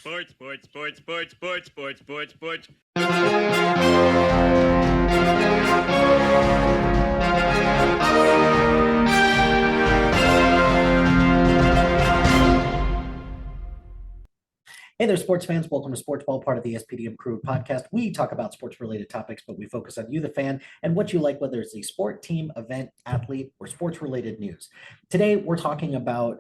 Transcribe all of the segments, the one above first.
Sports, sports, sports, sports, sports, sports, sports, sports. Hey there, sports fans. Welcome to Sportsball, part of the SPDM Crew podcast. We talk about sports-related topics, but we focus on you, the fan, and what you like, whether it's a sport, team, event, athlete, or sports-related news. Today, we're talking about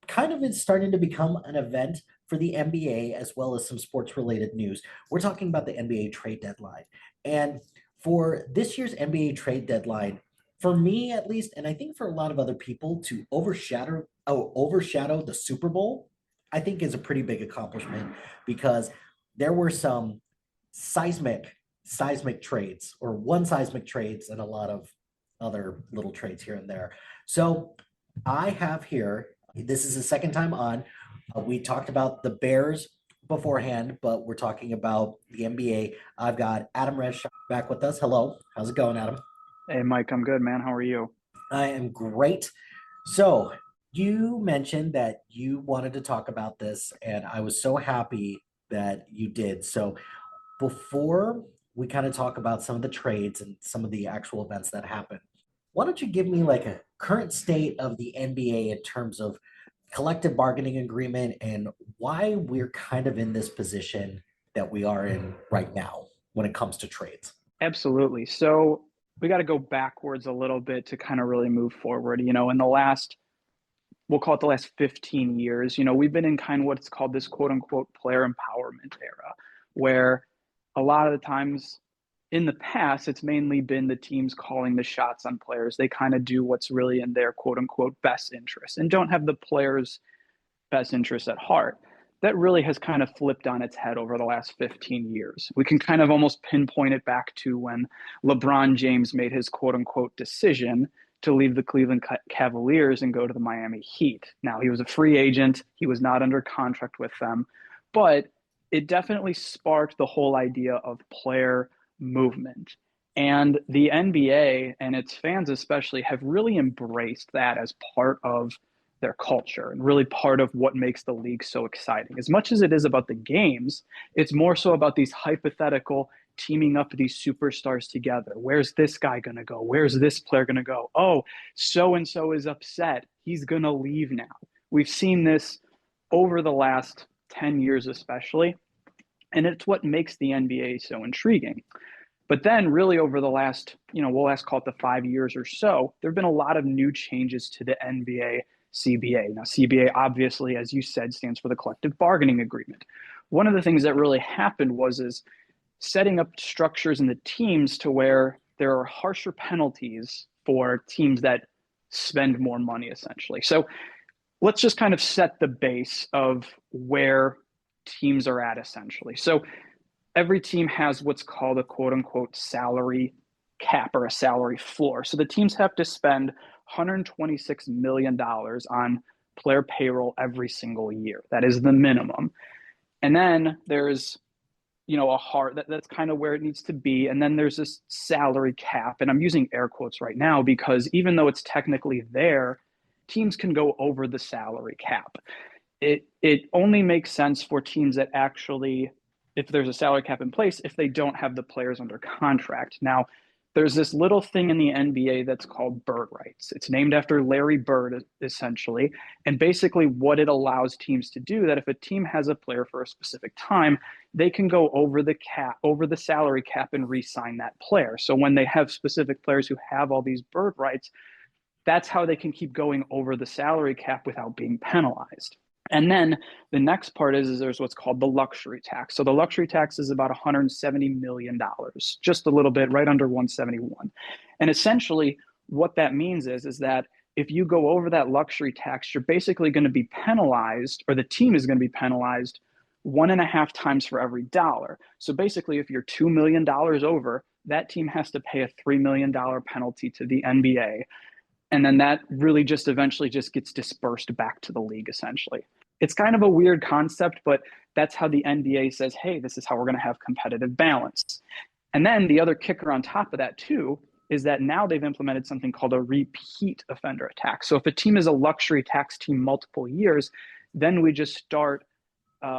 it's starting to become an event for the NBA as well as some sports-related news. We're talking about the NBA trade deadline. And for this year's NBA trade deadline, for me at least, and I think for a lot of other people, to overshadow the Super Bowl, I think is a pretty big accomplishment because there were some seismic trades, or one seismic trades, and a lot of other little trades here and there. So I have here, this is the second time on. We talked about the Bears beforehand, but we're talking about the NBA. I've got Adam Radochonski back with us. Hello. How's it going, Adam? Hey, Mike, I'm good, man. How are you? I am great. So you mentioned that you wanted to talk about this, and I was so happy that you did. So before we kind of talk about some of the trades and some of the actual events that happened, why don't you give me like a current state of the NBA in terms of collective bargaining agreement and why we're kind of in this position that we are in right now when it comes to trades? Absolutely. So we got to go backwards a little bit to kind of really move forward. In the last, we'll call it the last 15 years, we've been in kind of what's called this quote unquote player empowerment era, where a lot of the times in the past, it's mainly been the teams calling the shots on players. They kind of do what's really in their quote unquote best interest and don't have the players' best interest at heart. That really has kind of flipped on its head over the last 15 years. We can kind of almost pinpoint it back to when LeBron James made his quote unquote decision to leave the Cleveland Cavaliers and go to the Miami Heat. Now, he was a free agent. He was not under contract with them, but it definitely sparked the whole idea of player movement. And the NBA and its fans especially have really embraced that as part of their culture and really part of what makes the league so exciting. As much as it is about the games, it's more so about these hypothetical teaming up these superstars together. Where's this guy going to go? Where's this player going to go? Oh, so-and-so is upset. He's going to leave now. We've seen this over the last 10 years especially, and it's what makes the NBA so intriguing. But then really over the last, we'll call it the 5 years or so, there have been a lot of new changes to the NBA CBA. Now, CBA, obviously, as you said, stands for the collective bargaining agreement. One of the things that really happened is setting up structures in the teams to where there are harsher penalties for teams that spend more money, essentially. So let's just kind of set the base of where teams are at, essentially. So every team has what's called a quote unquote salary cap or a salary floor. So the teams have to spend $126 million on player payroll every single year. That is the minimum. And then there's, that's kind of where it needs to be. And then there's this salary cap. And I'm using air quotes right now because even though it's technically there, teams can go over the salary cap. It only makes sense for teams that actually, if there's a salary cap in place, if they don't have the players under contract. Now, there's this little thing in the NBA that's called bird rights. It's named after Larry Bird, essentially. And basically what it allows teams to do, that if a team has a player for a specific time, they can go over the cap, over the salary cap, and re-sign that player. So when they have specific players who have all these bird rights, that's how they can keep going over the salary cap without being penalized. And then the next part is there's what's called the luxury tax. So the luxury tax is about $170 million, just a little bit, right under 171. And essentially what that means is that if you go over that luxury tax, you're basically going to be penalized, or the team is going to be penalized 1.5 times for every dollar. So basically, if you're $2 million over, that team has to pay a $3 million penalty to the NBA. And then that really just eventually just gets dispersed back to the league, essentially. It's kind of a weird concept, but that's how the NBA says, hey, this is how we're going to have competitive balance. And then the other kicker on top of that, too, is that now they've implemented something called a repeat offender tax. So if a team is a luxury tax team multiple years, then we just start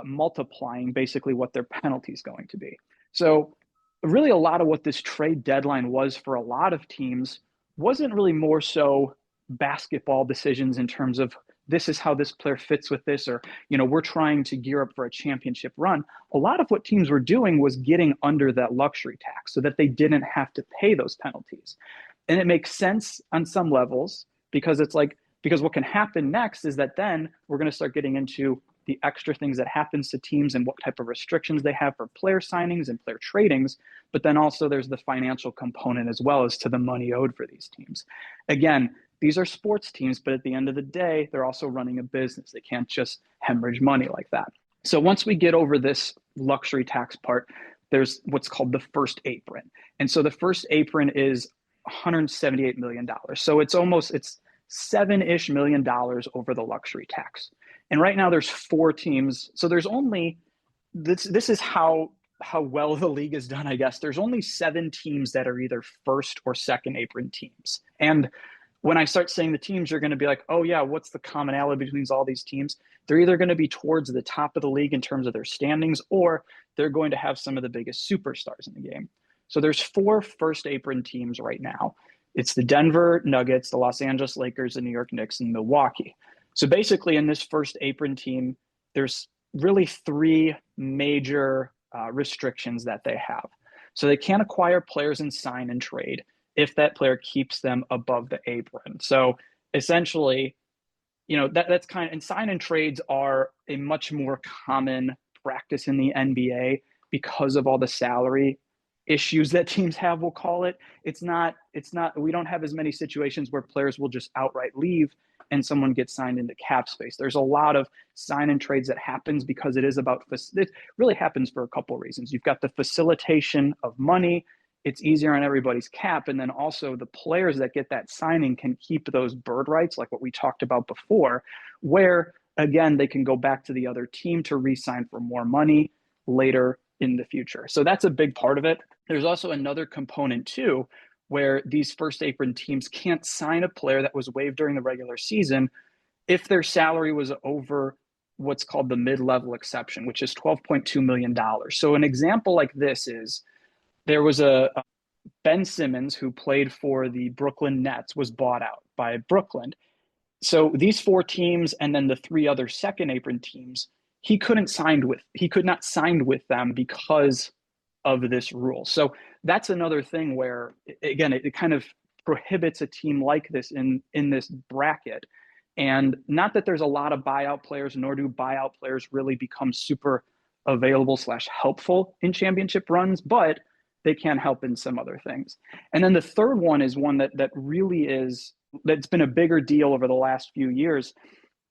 multiplying basically what their penalty is going to be. So really a lot of what this trade deadline was for a lot of teams wasn't really more so basketball decisions in terms of this is how this player fits with this, or, we're trying to gear up for a championship run. A lot of what teams were doing was getting under that luxury tax so that they didn't have to pay those penalties. And it makes sense on some levels because because what can happen next is that then we're going to start getting into the extra things that happens to teams and what type of restrictions they have for player signings and player tradings. But then also there's the financial component as well as to the money owed for these teams. Again, these are sports teams, but at the end of the day, they're also running a business. They can't just hemorrhage money like that. So once we get over this luxury tax part, there's what's called the first apron. And so the first apron is $178 million. So it's $7-ish million over the luxury tax. And right now there's 4 teams. So there's only, this is how well the league is done, I guess. There's only 7 teams that are either first or second apron teams. And when I start saying the teams, you're going to be like, oh yeah, what's the commonality between all these teams? They're either going to be towards the top of the league in terms of their standings, or they're going to have some of the biggest superstars in the game. So there's 4 first apron teams right now. It's the Denver Nuggets, the Los Angeles Lakers, the New York Knicks, and Milwaukee. So basically in this first apron team, there's really 3 major restrictions that they have. So they can't acquire players and sign and trade if that player keeps them above the apron. So essentially, that's and sign and trades are a much more common practice in the NBA because of all the salary issues that teams have, we'll call it. We don't have as many situations where players will just outright leave and someone gets signed into cap space. There's a lot of sign and trades that happens because it really happens for a couple of reasons. You've got the facilitation of money. It's easier on everybody's cap. And then also the players that get that signing can keep those bird rights, like what we talked about before, where again, they can go back to the other team to re-sign for more money later in the future. So that's a big part of it. There's also another component too, where these first apron teams can't sign a player that was waived during the regular season if their salary was over what's called the mid-level exception, which is $12.2 million. So an example like this is there was a Ben Simmons who played for the Brooklyn Nets was bought out by Brooklyn. So these 4 teams and then the 3 other second apron teams, he could not sign with them because of this rule. So that's another thing where, again, it kind of prohibits a team like this in this bracket. And not that there's a lot of buyout players, nor do buyout players really become super available / helpful in championship runs, but they can help in some other things. And then the third one is one that really that's been a bigger deal over the last few years,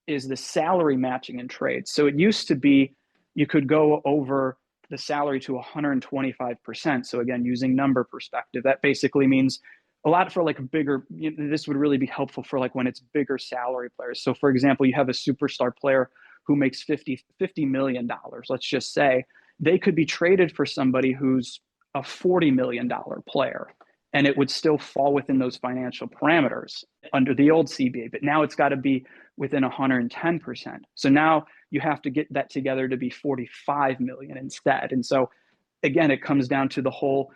is the salary matching in trades. So it used to be you could go over the salary to 125%. So again, using number perspective, that basically means a lot for bigger, this would really be helpful for when it's bigger salary players. So for example, you have a superstar player who makes $50 million, let's just say. They could be traded for somebody who's a $40 million player, and it would still fall within those financial parameters under the old CBA, but now it's got to be within 110%. So now you have to get that together to be 45 million instead. And so again, it comes down to the whole,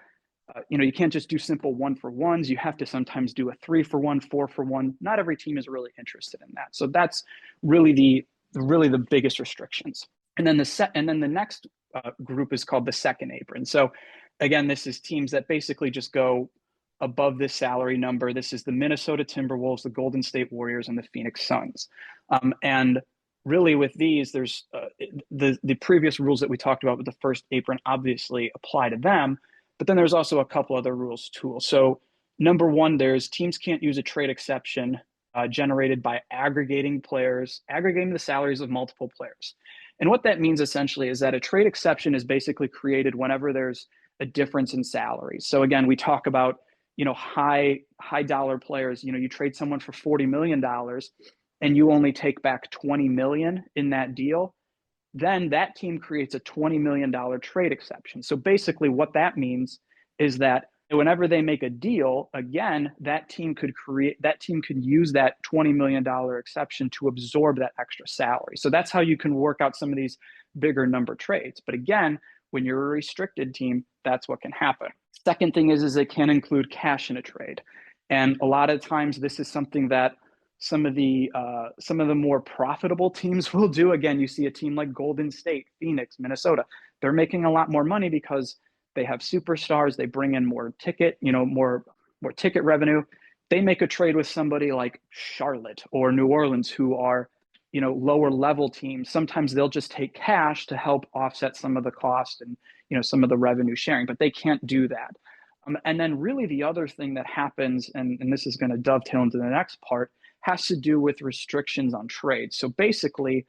you can't just do simple 1-for-1s. You have to sometimes do a 3-for-1, 4-for-1. Not every team is really interested in that. So that's really the biggest restrictions. And then the next group is called the second apron. So again, this is teams that basically just go above this salary number. This is the Minnesota Timberwolves, the Golden State Warriors, and the Phoenix Suns. And really with these, there's the previous rules that we talked about with the first apron obviously apply to them, but then there's also a couple other rules too. So number one, there's teams can't use a trade exception generated by aggregating the salaries of multiple players. And what that means essentially is that a trade exception is basically created whenever there's a difference in salaries. So again, we talk about, high dollar players, you trade someone for $40 million and you only take back 20 million in that deal, then that team creates a $20 million trade exception. So basically what that means is that whenever they make a deal, again, that team could use that $20 million exception to absorb that extra salary. So that's how you can work out some of these bigger number trades. But again, when you're a restricted team, that's what can happen. Second thing is it can include cash in a trade. And a lot of times this is something that some of the more profitable teams will do. Again, you see a team like Golden State, Phoenix, Minnesota. They're making a lot more money because they have superstars. They bring in more ticket, more ticket revenue. They make a trade with somebody like Charlotte or New Orleans, who are, lower level teams. Sometimes they'll just take cash to help offset some of the cost and, some of the revenue sharing, but they can't do that. And then really the other thing that happens, and this is going to dovetail into the next part, has to do with restrictions on trades. So basically,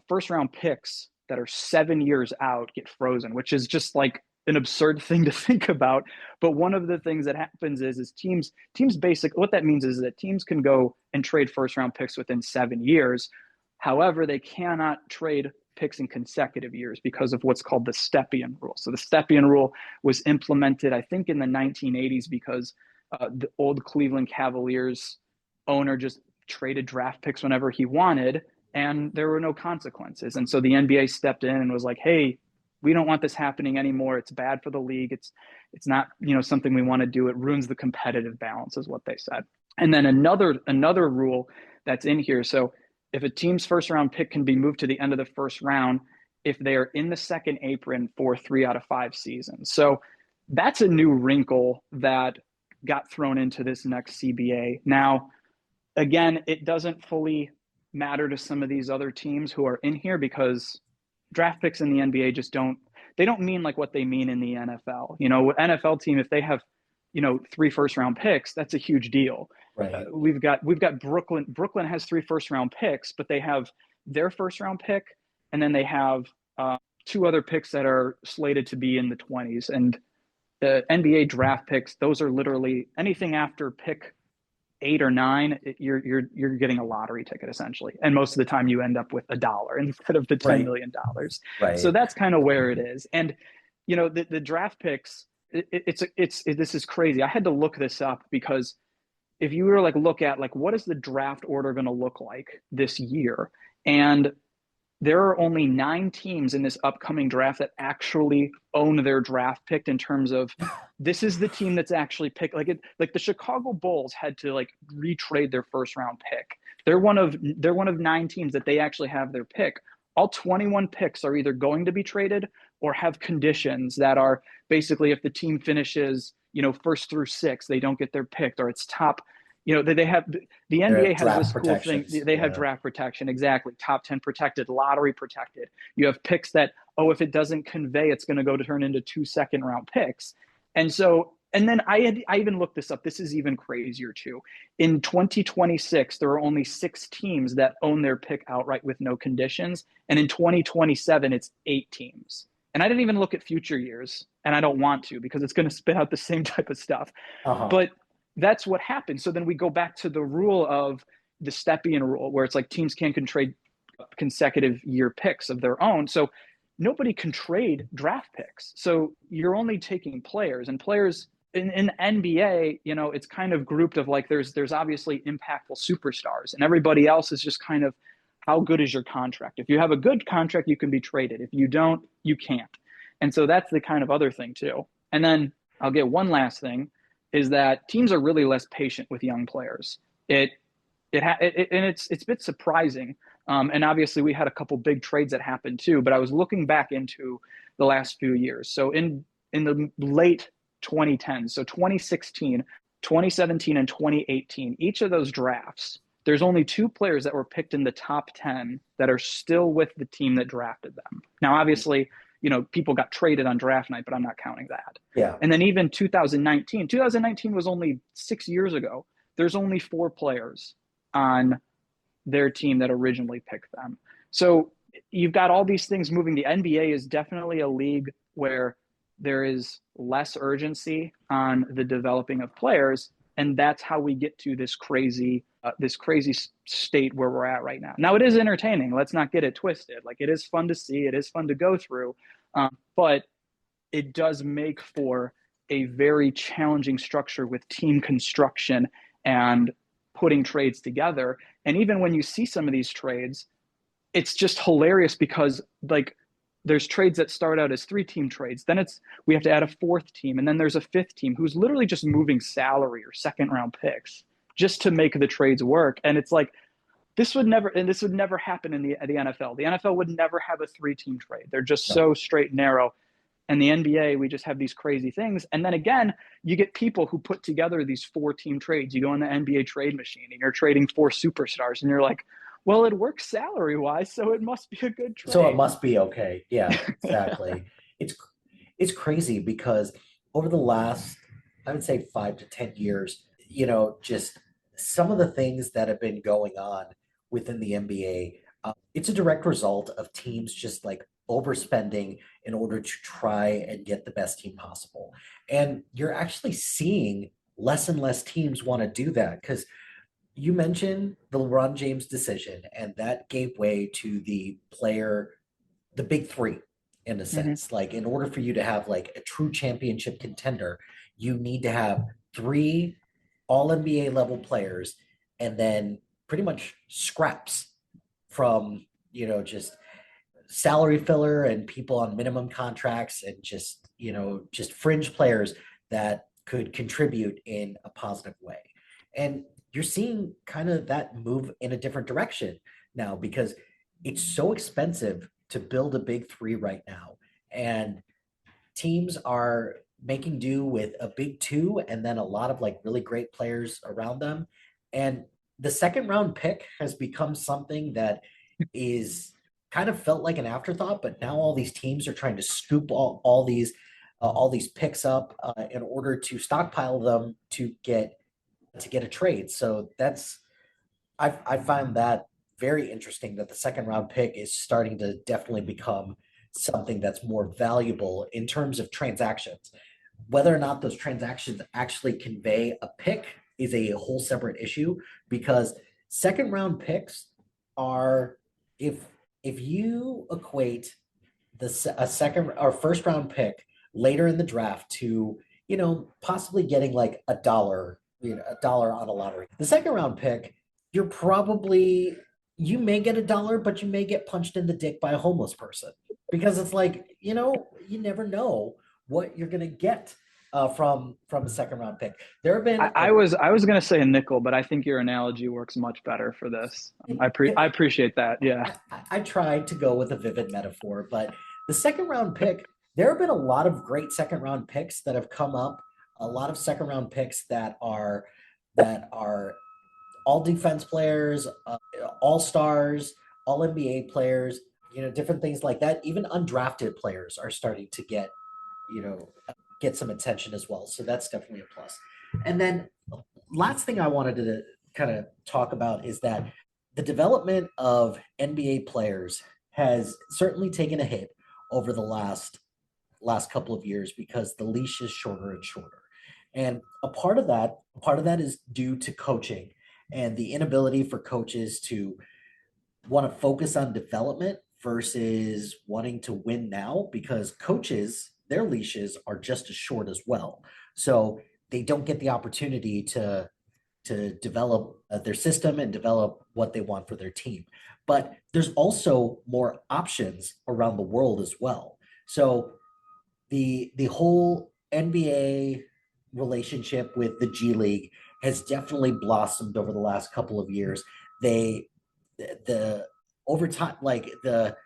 first round picks that are 7 years out get frozen, which is just like an absurd thing to think about. But one of the things that happens is teams what that means is that teams can go and trade first round picks within 7 years. However, they cannot trade picks in consecutive years because of what's called the Stepien rule. So the Stepien rule was implemented, I think, in the 1980s because the old Cleveland Cavaliers owner just traded draft picks whenever he wanted, and there were no consequences. And so the NBA stepped in and was like, hey, we don't want this happening anymore. It's bad for the league. It's not, something we want to do. It ruins the competitive balance, is what they said. And then another rule that's in here. So if a team's first round pick can be moved to the end of the first round, if they are in the second apron for 3 out of 5 seasons. So that's a new wrinkle that got thrown into this next CBA. Now, again, it doesn't fully matter to some of these other teams who are in here because draft picks in the NBA just don't mean like what they mean in the NFL. NFL team, if they have, 3 first round picks, that's a huge deal. Right. We've got Brooklyn. Brooklyn has 3 first round picks, but they have their first round pick, and then they have 2 other picks that are slated to be in the 20s. And the NBA draft picks, those are literally anything after pick 8 or 9, you're getting a lottery ticket essentially, and most of the time you end up with $1 instead of the $10 million. Right. So that's kind of where it is. And the draft picks, this is crazy. I had to look this up because if you were look at what is the draft order going to look like this year, and there are only 9 teams in this upcoming draft that actually own their draft pick in terms of this is the team that's actually picked. Like the Chicago Bulls had to retrade their first round pick. They're one of 9 teams that they actually have their pick. All 21 picks are either going to be traded or have conditions that are basically if the team finishes, first through 6, they don't get their pick, or it's top. They have the NBA has this cool thing. They have draft protection, exactly. Top 10 protected, lottery protected. You have picks that, if it doesn't convey, it's going to go to turn into 2 second-round picks. And then I even looked this up. This is even crazier too. In 2026, there are only 6 teams that own their pick outright with no conditions, and in 2027, it's 8 teams. And I didn't even look at future years, and I don't want to because it's going to spit out the same type of stuff. But that's what happens. So then we go back to the rule of the Stepien rule, where it's teams can trade consecutive year picks of their own. So nobody can trade draft picks. So you're only taking players, and players in the NBA, it's kind of grouped of there's obviously impactful superstars, and everybody else is just kind of how good is your contract. If you have a good contract, you can be traded. If you don't, you can't. And so that's the kind of other thing too. And then I'll get one last thing. Is that teams are really less patient with young players. And it's a bit surprising. And obviously we had a couple big trades that happened too, but I was looking back into the last few years. So in the late 2010s, so 2016, 2017, and 2018, each of those drafts, there's only 2 players that were picked in the top 10 that are still with the team that drafted them. Now, obviously, people got traded on draft night, but I'm not counting that. Yeah. And then even 2019 was only 6 years ago. There's only 4 players on their team that originally picked them. So you've got all these things moving. The NBA is definitely a league where there is less urgency on the developing of players. And that's how we get to this crazy state where we're at right now. Now, it is entertaining. Let's not get it twisted. It is fun to see. It is fun to go through. But it does make for a very challenging structure with team construction and putting trades together. And even when you see some of these trades, it's just hilarious because there's trades that start out as 3-team trades. Then we have to add a 4th team, and then there's a 5th team who's literally just moving salary or second round picks just to make the trades work. And it's like, this would never happen in the NFL. The NFL would never have a 3-team trade. They're just so straight and narrow. And the NBA, we just have these crazy things. And then again, you get people who put together these 4-team trades. You go on the NBA trade machine and you're trading 4 superstars, and you're like, well, it works salary wise, so it must be a good trade. So it must be okay. Yeah, exactly. It's crazy because over the last, I would say 5 to 10 years, just some of the things that have been going on within the NBA, it's a direct result of teams just like overspending in order to try and get the best team possible. And you're actually seeing less and less teams want to do that, because you mentioned the LeBron James decision, and that gave way to the big 3 in a sense. Like, in order for you to have like a true championship contender, you need to have 3 all NBA level players, and then pretty much scraps from, just salary filler and people on minimum contracts, and just fringe players that could contribute in a positive way. And you're seeing kind of that move in a different direction now, because it's so expensive to build a big 3 right now. And teams are making do with a big 2 and then a lot of like really great players around them. And the second round pick has become something that is kind of felt like an afterthought, but now all these teams are trying to scoop all these picks up in order to stockpile them to get a trade. So I find that very interesting, that the second round pick is starting to definitely become something that's more valuable in terms of transactions. Whether or not those transactions actually convey a pick is a whole separate issue, because second round picks are, if you equate a second or first round pick later in the draft to, possibly getting like $1, $1 on a lottery. The second round pick, you may get $1, but you may get punched in the dick by a homeless person, because it's like, you never know what you're going to get from a second round pick. There have been, I was going to say a nickel, but I think your analogy works much better for this. I appreciate that. Yeah. I tried to go with a vivid metaphor, but the second round pick, there have been a lot of great second round picks that have come up, a lot of second round picks that are all defense players, all stars, all NBA players, different things like that. Even undrafted players are starting to get some attention as well. So that's definitely a plus. And then last thing I wanted to kind of talk about is that the development of NBA players has certainly taken a hit over the last couple of years, because the leash is shorter and shorter. And a part of that is due to coaching and the inability for coaches to want to focus on development versus wanting to win now, because coaches, their leashes are just as short as well. So they don't get the opportunity to develop their system and develop what they want for their team. But there's also more options around the world as well. So the whole NBA relationship with the G League has definitely blossomed over the last couple of years. The over time, like the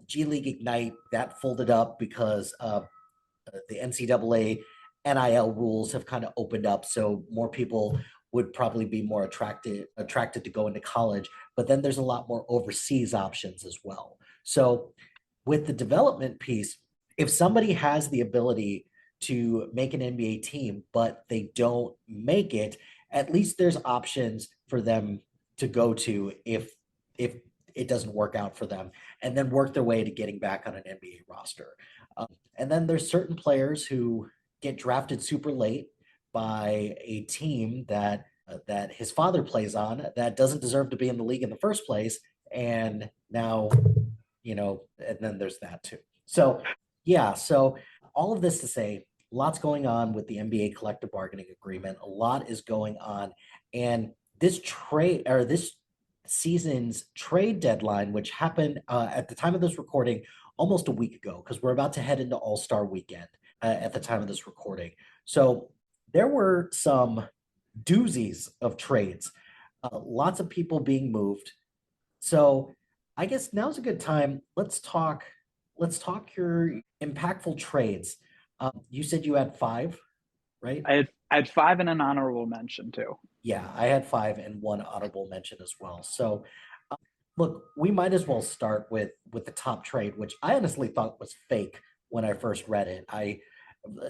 G League Ignite, that folded up because the NCAA NIL rules have kind of opened up, so more people would probably be more attracted to go into college. But then there's a lot more overseas options as well. So with the development piece, if somebody has the ability to make an NBA team, but they don't make it, at least there's options for them to go to if it doesn't work out for them, and then work their way to getting back on an NBA roster. And then there's certain players who get drafted super late by a team that his father plays on that doesn't deserve to be in the league in the first place. And now, and then there's that too. So yeah, so all of this to say, lots going on with the NBA collective bargaining agreement. A lot is going on. And this season's trade deadline, which happened at the time of this recording almost a week ago, because we're about to head into All-Star weekend at the time of this recording. So there were some doozies of trades, lots of people being moved. So I guess now's a good time. Let's talk your impactful trades. You said you had five, right? I had five and an honorable mention too. Yeah, I had five and one honorable mention as well. So look, we might as well start with the top trade, which I honestly thought was fake when I first read it.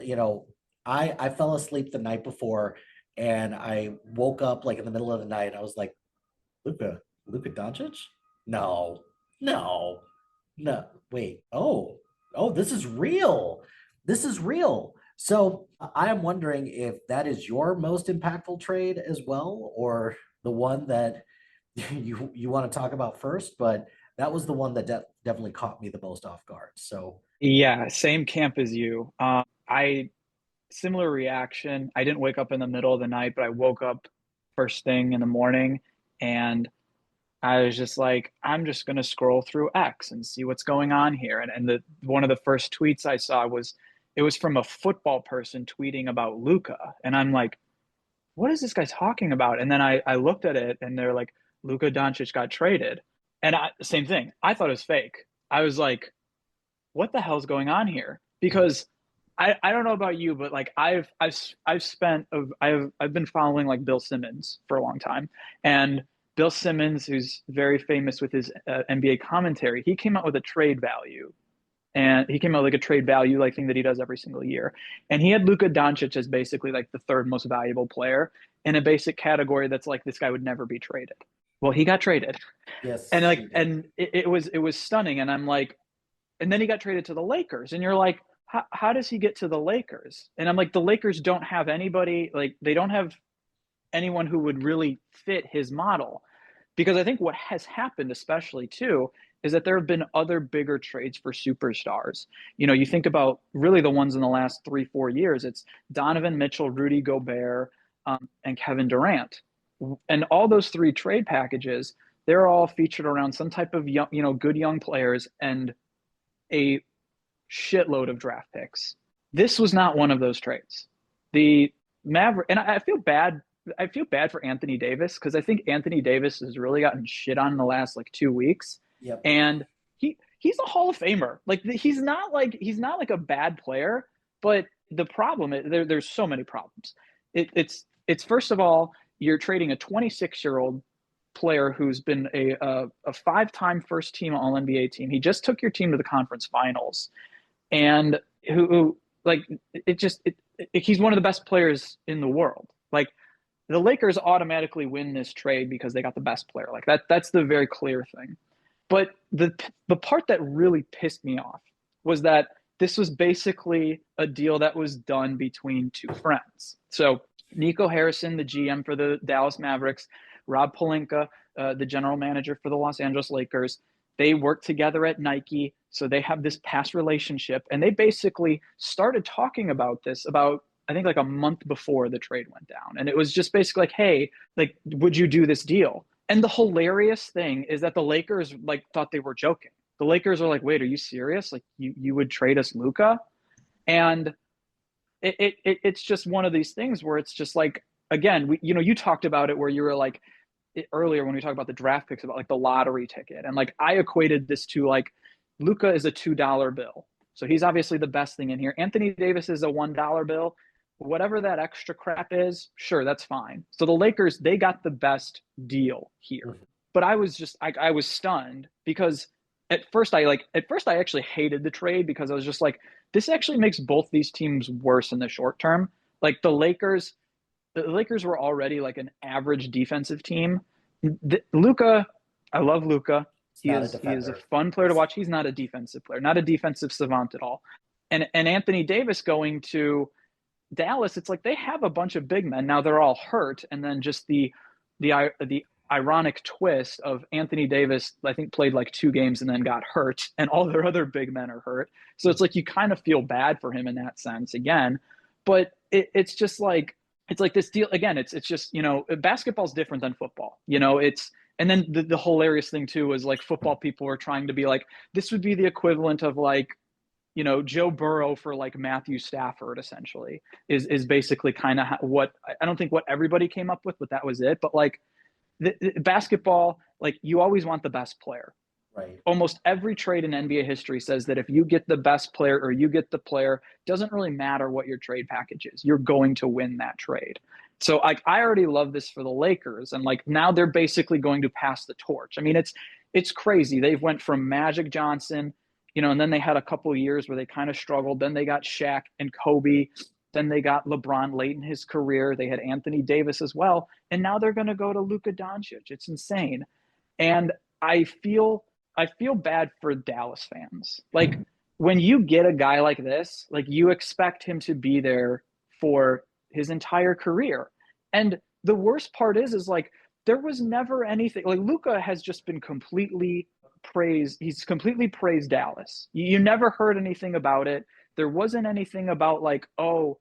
You know, I fell asleep the night before and I woke up like in the middle of the night. I was like, Luka Doncic? No, no, no. Wait. Oh, this is real. This is real. So I am wondering if that is your most impactful trade as well, or the one that you want to talk about first. But that was the one that definitely caught me the most off guard. So Yeah, same camp as you. I similar reaction. I didn't wake up in the middle of the night, but I woke up first thing in the morning and I was just like, I'm just gonna scroll through X and see what's going on here. And the one of the first tweets I saw was it was from a football person tweeting about Luca. And I'm like, what is this guy talking about? And then I looked at it and they're like, Luka Doncic got traded. And same thing. I thought it was fake. I was like, what the hell's going on here? Because I don't know about you, but like I've been following like Bill Simmons for a long time, and Bill Simmons, who's very famous with his NBA commentary, he came out with a trade value, and he came out with like a trade value like thing that he does every single year, and he had Luka Doncic as basically like the third most valuable player in a basic category that's like this guy would never be traded. Well, he got traded, and yes, like and it was stunning, and I'm like, and then he got traded to the Lakers, and you're like, how does he get to the Lakers? And I'm like, the Lakers don't have anybody, like they don't have anyone who would really fit his model. Because I think what has happened, especially too, is that there have been other bigger trades for superstars. You know, you think about really the ones in the last 3-4 years. It's Donovan Mitchell, Rudy Gobert, and Kevin Durant, and all those three trade packages. They're all featured around some type of young, good young players and a shitload of draft picks. This was not one of those trades. The Maverick, and I feel bad. I feel bad for Anthony Davis because I think Anthony Davis has really gotten shit on in the last like 2 weeks, yep. and he's a Hall of Famer. Like he's not like a bad player, but the problem is there's so many problems. It's first of all, you're trading a 26-year-old player who's been a 5-time first team All NBA team. He just took your team to the conference finals, and who like he's one of the best players in the world. Like the Lakers automatically win this trade because they got the best player. Like that's the very clear thing. But the part that really pissed me off was that this was basically a deal that was done between two friends. So Nico Harrison, the GM for the Dallas Mavericks, Rob Pelinka, the general manager for the Los Angeles Lakers, they work together at Nike. So they have this past relationship, and they basically started talking about this about, I think, like a month before the trade went down. And it was just basically like, hey, like, would you do this deal? And the hilarious thing is that the Lakers like thought they were joking. The Lakers are like, wait, are you serious? Like you would trade us Luka? And it's just one of these things where it's just like, again, you talked about it where you were like earlier when we talked about the draft picks about like the lottery ticket. And like I equated this to like Luka is a $2 bill. So he's obviously the best thing in here. Anthony Davis is a $1 bill. Whatever that extra crap is, sure, that's fine. So the Lakers, they got the best deal here. But I was just, I was stunned because at first I actually hated the trade because I was just like, this actually makes both these teams worse in the short term. Like the Lakers were already like an average defensive team. Luka, I love Luka. He is a fun player to watch. He's not a defensive player, not a defensive savant at all. And Anthony Davis going to Dallas, it's like they have a bunch of big men. Now they're all hurt. And then just the ironic twist of Anthony Davis, I think, played like 2 games and then got hurt, and all their other big men are hurt. So it's like you kind of feel bad for him in that sense again. But it's just like, it's like this deal again. It's just, basketball's different than football. And then the hilarious thing too was like football people were trying to be like, this would be the equivalent of like, Joe Burrow for like Matthew Stafford essentially is basically kind of what I don't think what everybody came up with, but that was it. But like the basketball, like you always want the best player. Right. Almost every trade in NBA history says that if you get the best player or you get the player, doesn't really matter what your trade package is. You're going to win that trade. So like I already love this for the Lakers, and like now they're basically going to pass the torch. I mean, it's crazy. They've went from Magic Johnson, and then they had a couple of years where they kind of struggled. Then they got Shaq and Kobe. Then they got LeBron late in his career. They had Anthony Davis as well. And now they're going to go to Luka Doncic. It's insane. And I feel bad for Dallas fans. Like when you get a guy like this, like you expect him to be there for his entire career. And the worst part is like there was never anything like Luka has just been completely praised. He's completely praised Dallas. You never heard anything about it. There wasn't anything about like, oh,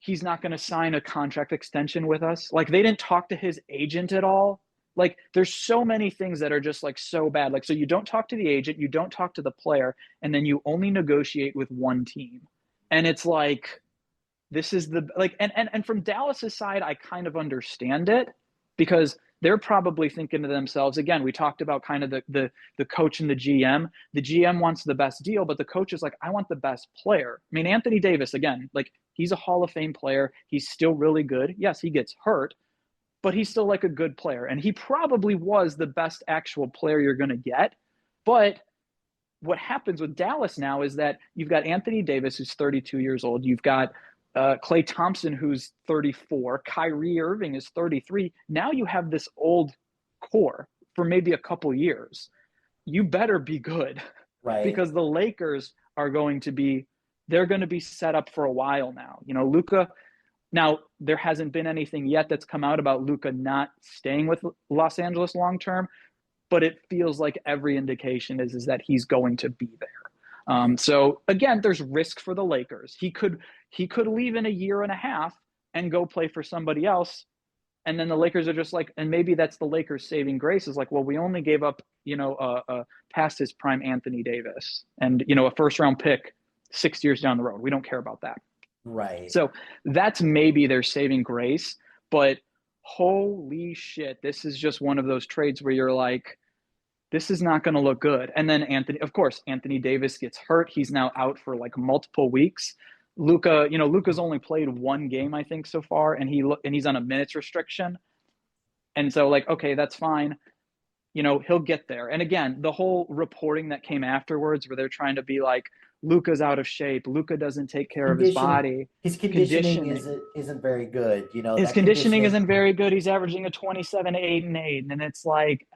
he's not going to sign a contract extension with us. Like they didn't talk to his agent at all. Like there's so many things that are just like so bad. Like, so you don't talk to the agent, you don't talk to the player, and then you only negotiate with one team. And it's like, this is the, like, and from Dallas's side, I kind of understand it because they're probably thinking to themselves, again, we talked about kind of the coach and the GM. The GM wants the best deal, but the coach is like, I want the best player. I mean, Anthony Davis, again, like he's a Hall of Fame player. He's still really good. Yes, he gets hurt, but he's still like a good player. And he probably was the best actual player you're going to get. But what happens with Dallas now is that you've got Anthony Davis, who's 32 years old. You've got Klay Thompson, who's 34. Kyrie Irving is 33. Now you have this old core for maybe a couple years. You better be good. Right. Because the Lakers are going to be, they're going to be set up for a while now. Luka, now there hasn't been anything yet that's come out about Luka not staying with Los Angeles long-term, but it feels like every indication is that he's going to be there. So again, there's risk for the Lakers. He could leave in a year and a half and go play for somebody else. And then the Lakers are just like, and maybe that's the Lakers saving grace is like, well, we only gave up, past his prime Anthony Davis and, a first round pick 6 years down the road. We don't care about that. Right. So that's maybe their saving grace, but holy shit, this is just one of those trades where you're like, this is not going to look good. And then Anthony Davis gets hurt. He's now out for like multiple weeks. Luka's only played one game, I think, so far, and he's on a minutes restriction. And so like, okay, that's fine. He'll get there. And again, the whole reporting that came afterwards where they're trying to be like, Luka's out of shape. Luka doesn't take care of his body. His conditioning isn't very good. His conditioning isn't very good. He's averaging a 27, 8, and 8. And it's like,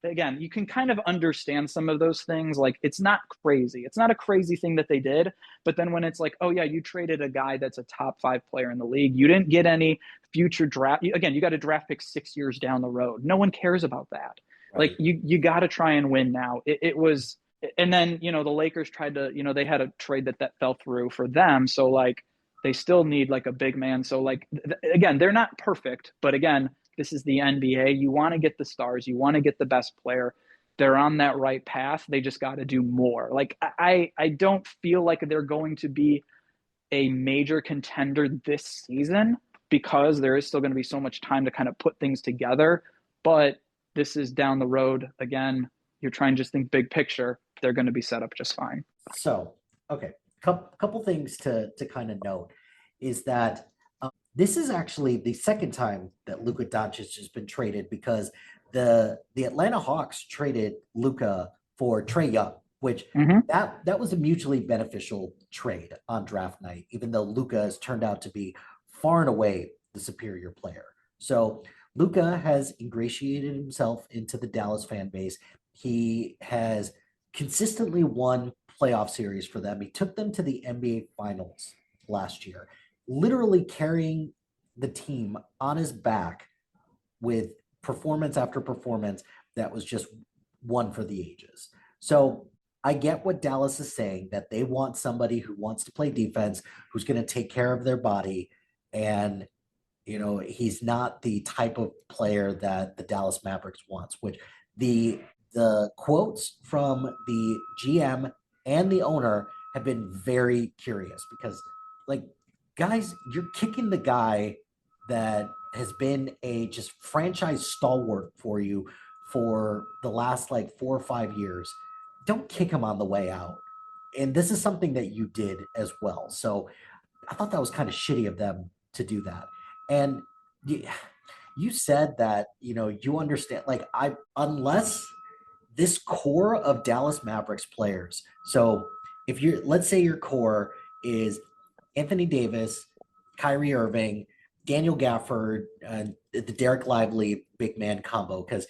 again, you can kind of understand some of those things. Like, it's not crazy. It's not a crazy thing that they did. But then when it's like, oh yeah, you traded a guy that's a top 5 player in the league. You didn't get any future draft. Again, you got a draft pick 6 years down the road. No one cares about that. Right. Like you got to try and win now. It was, and then, the Lakers tried to, they had a trade that fell through for them. So like, they still need like a big man. So like, again, they're not perfect, but again, this is the NBA. You want to get the stars. You want to get the best player. They're on that right path. They just got to do more. Like, I don't feel like they're going to be a major contender this season because there is still going to be so much time to kind of put things together. But this is down the road. Again, you're trying to just think big picture. They're going to be set up just fine. So, okay. Couple things to kind of note is that this is actually the second time that Luka Doncic has been traded because the Atlanta Hawks traded Luka for Trae Young, which that was a mutually beneficial trade on draft night, even though Luka has turned out to be far and away the superior player. So Luka has ingratiated himself into the Dallas fan base. He has consistently won playoff series for them. He took them to the NBA Finals last year, literally carrying the team on his back with performance after performance that was just one for the ages. So I get what Dallas is saying, that they want somebody who wants to play defense, who's going to take care of their body. And He's not the type of player that the Dallas Mavericks wants, which the quotes from the GM and the owner have been very curious because, like, guys, you're kicking the guy that has been a just franchise stalwart for you for the last like 4 or 5 years. Don't kick him on the way out. And this is something that you did as well. So I thought that was kind of shitty of them to do that. And you said that, you understand, like, unless this core of Dallas Mavericks players. So let's say your core is Anthony Davis, Kyrie Irving, Daniel Gafford, and the Derek Lively big man combo, because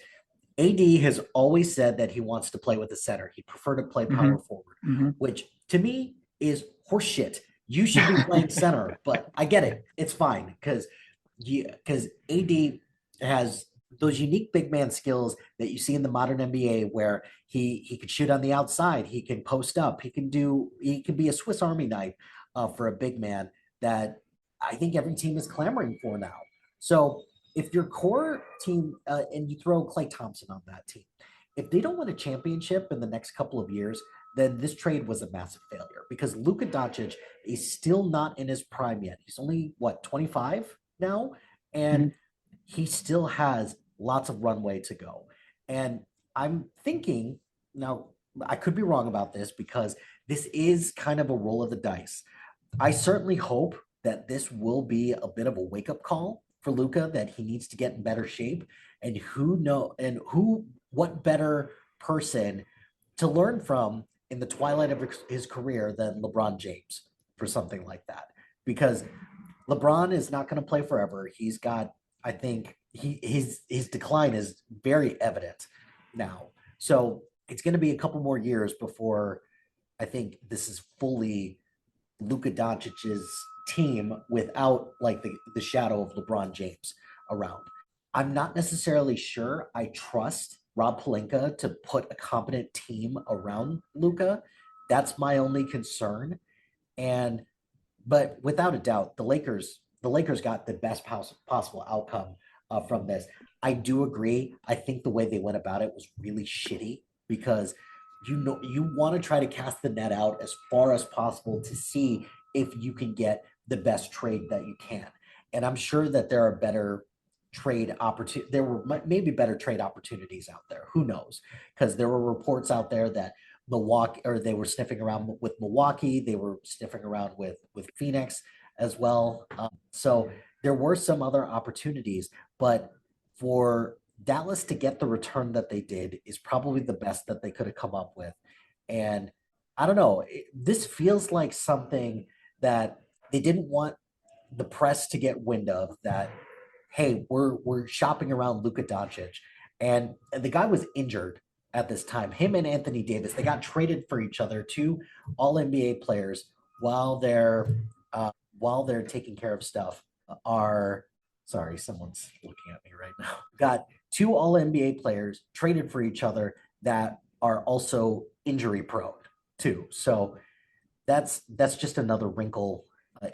AD has always said that he wants to play with a center. He'd prefer to play power forward, which to me is horseshit. You should be playing center, but I get it. It's fine because AD has those unique big man skills that you see in the modern NBA, where he can shoot on the outside, he can post up, he can be a Swiss Army knife for a big man that I think every team is clamoring for now. So if your core team and you throw Klay Thompson on that team, if they don't win a championship in the next couple of years, then this trade was a massive failure because Luka Doncic is still not in his prime yet. He's only 25 now, and he still has lots of runway to go. And I'm thinking now, I could be wrong about this because this is kind of a roll of the dice. I certainly hope that this will be a bit of a wake-up call for Luka, that he needs to get in better shape, and what better person to learn from in the twilight of his career than LeBron James for something like that, because LeBron is not going to play forever. He's got, I think his decline is very evident now. So it's going to be a couple more years before I think this is fully Luka Doncic's team without like the shadow of LeBron James around. I'm not necessarily sure I trust Rob Pelinka to put a competent team around Luka. That's my only concern. But without a doubt, the Lakers got the best possible outcome from this. I do agree. I think the way they went about it was really shitty because you want to try to cast the net out as far as possible to see if you can get the best trade that you can. And I'm sure that there are better trade opportunities. There were maybe better trade opportunities out there. Who knows? Because there were reports out there that they were sniffing around with Milwaukee. They were sniffing around with Phoenix as well. So there were some other opportunities, but for Dallas to get the return that they did is probably the best that they could have come up with. And I don't know, this feels like something that they didn't want the press to get wind of, that, hey, we're shopping around Luka Doncic. And the guy was injured at this time. Him and Anthony Davis, they got traded for each other, two All-NBA players, while they're taking care of stuff. Sorry, someone's looking at me right now. Got two All-NBA players traded for each other that are also injury prone too. So that's just another wrinkle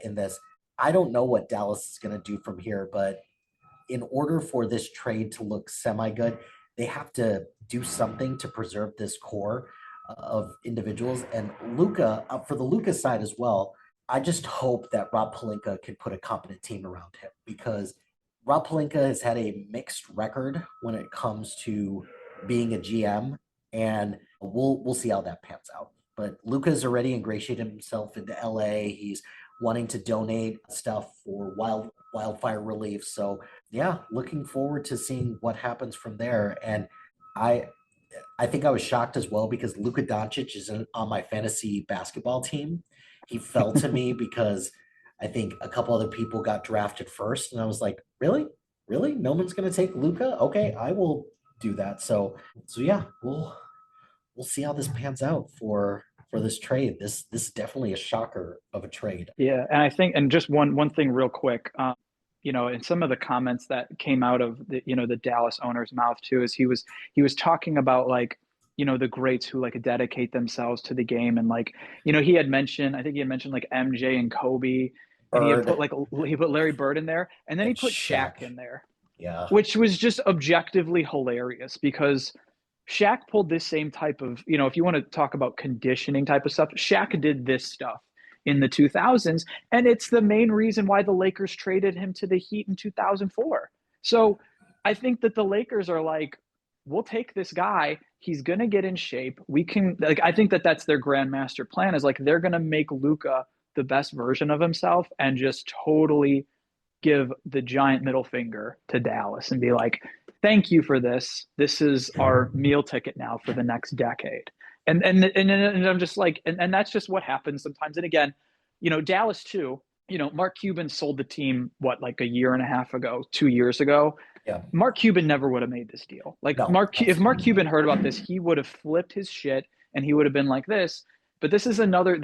in this. I don't know what Dallas is going to do from here, but in order for this trade to look semi-good, they have to do something to preserve this core of individuals. And Luka, for the Luka side as well, I just hope that Rob Pelinka can put a competent team around him, because Rob Pelinka has had a mixed record when it comes to being a GM, and we'll see how that pans out. But Luka's already ingratiated himself into LA. He's wanting to donate stuff for wildfire relief. So yeah, looking forward to seeing what happens from there. And I think I was shocked as well because Luka Doncic is on my fantasy basketball team. He fell to me because I think a couple other people got drafted first, and I was like, really? No one's going to take Luka? Okay, I will do that. So yeah, we'll see how this pans out for this trade. This is definitely a shocker of a trade. Yeah, and I think, and just one thing real quick, in some of the comments that came out of the Dallas owner's mouth too, is he was talking about like, the greats who like dedicate themselves to the game, and like, I think he had mentioned like MJ and Kobe, and Bird. he put Larry Bird in there, and then he And put Shaq Shaq. in there, Yeah. which was just objectively hilarious because Shaq pulled this same type of, if you want to talk about conditioning type of stuff, Shaq did this stuff in the 2000s, and it's the main reason why the Lakers traded him to the Heat in 2004. So I think that the Lakers are like, we'll take this guy. He's going to get in shape. We can, I think that that's their grandmaster plan, is like they're going to make Luka the best version of himself and just totally give the giant middle finger to Dallas and be like, thank you for this. This is our meal ticket now for the next decade. And I'm just like, and that's just what happens sometimes. And again, Dallas too, Mark Cuban sold the team, like a year and a half ago, 2 years ago. Yeah. Mark Cuban never would have made this deal. Like No, if Mark Cuban heard about this, he would have flipped his shit and he would have been like this. But this is another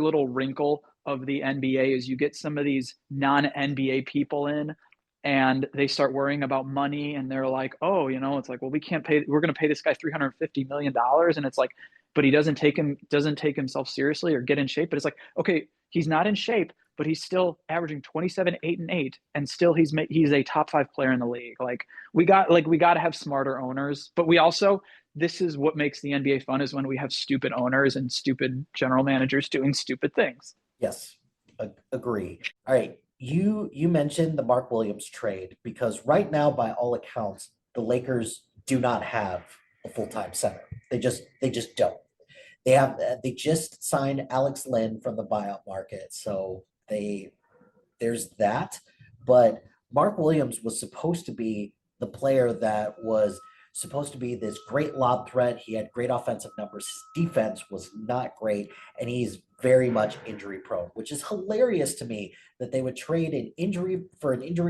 little wrinkle of the NBA is you get some of these non-NBA people in and they start worrying about money and they're like, oh, it's like, well, we're going to pay this guy $350 million. And it's like, but he doesn't take himself seriously or get in shape. But it's like, okay, he's not in shape, but he's still averaging 27, 8 and 8. And still he's a top 5 player in the league. Like we got to have smarter owners, but we also, this is what makes the NBA fun, is when we have stupid owners and stupid general managers doing stupid things. Yes, agree. All right, you mentioned the Mark Williams trade, because right now, by all accounts, the Lakers do not have a full-time center. They just don't. They just signed Alex Len from the buyout market, so there's that. But Mark Williams was supposed to be the player that was supposed to be this great lob threat. He had great offensive numbers. His defense was not great, and he's very much injury prone, which is hilarious to me that they would trade an injury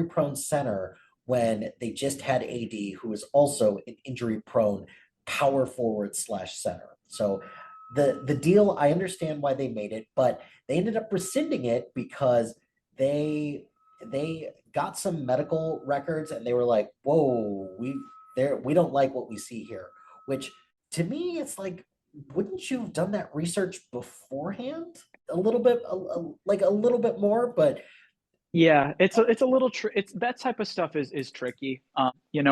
prone center when they just had AD, who is also an injury prone power forward / center. So the deal, I understand why they made it, but they ended up rescinding it because they got some medical records and they were like, whoa, we don't like what we see here, which to me, it's like, wouldn't you have done that research beforehand a little bit, like a little bit more? But yeah, it's a little, it's that type of stuff is tricky,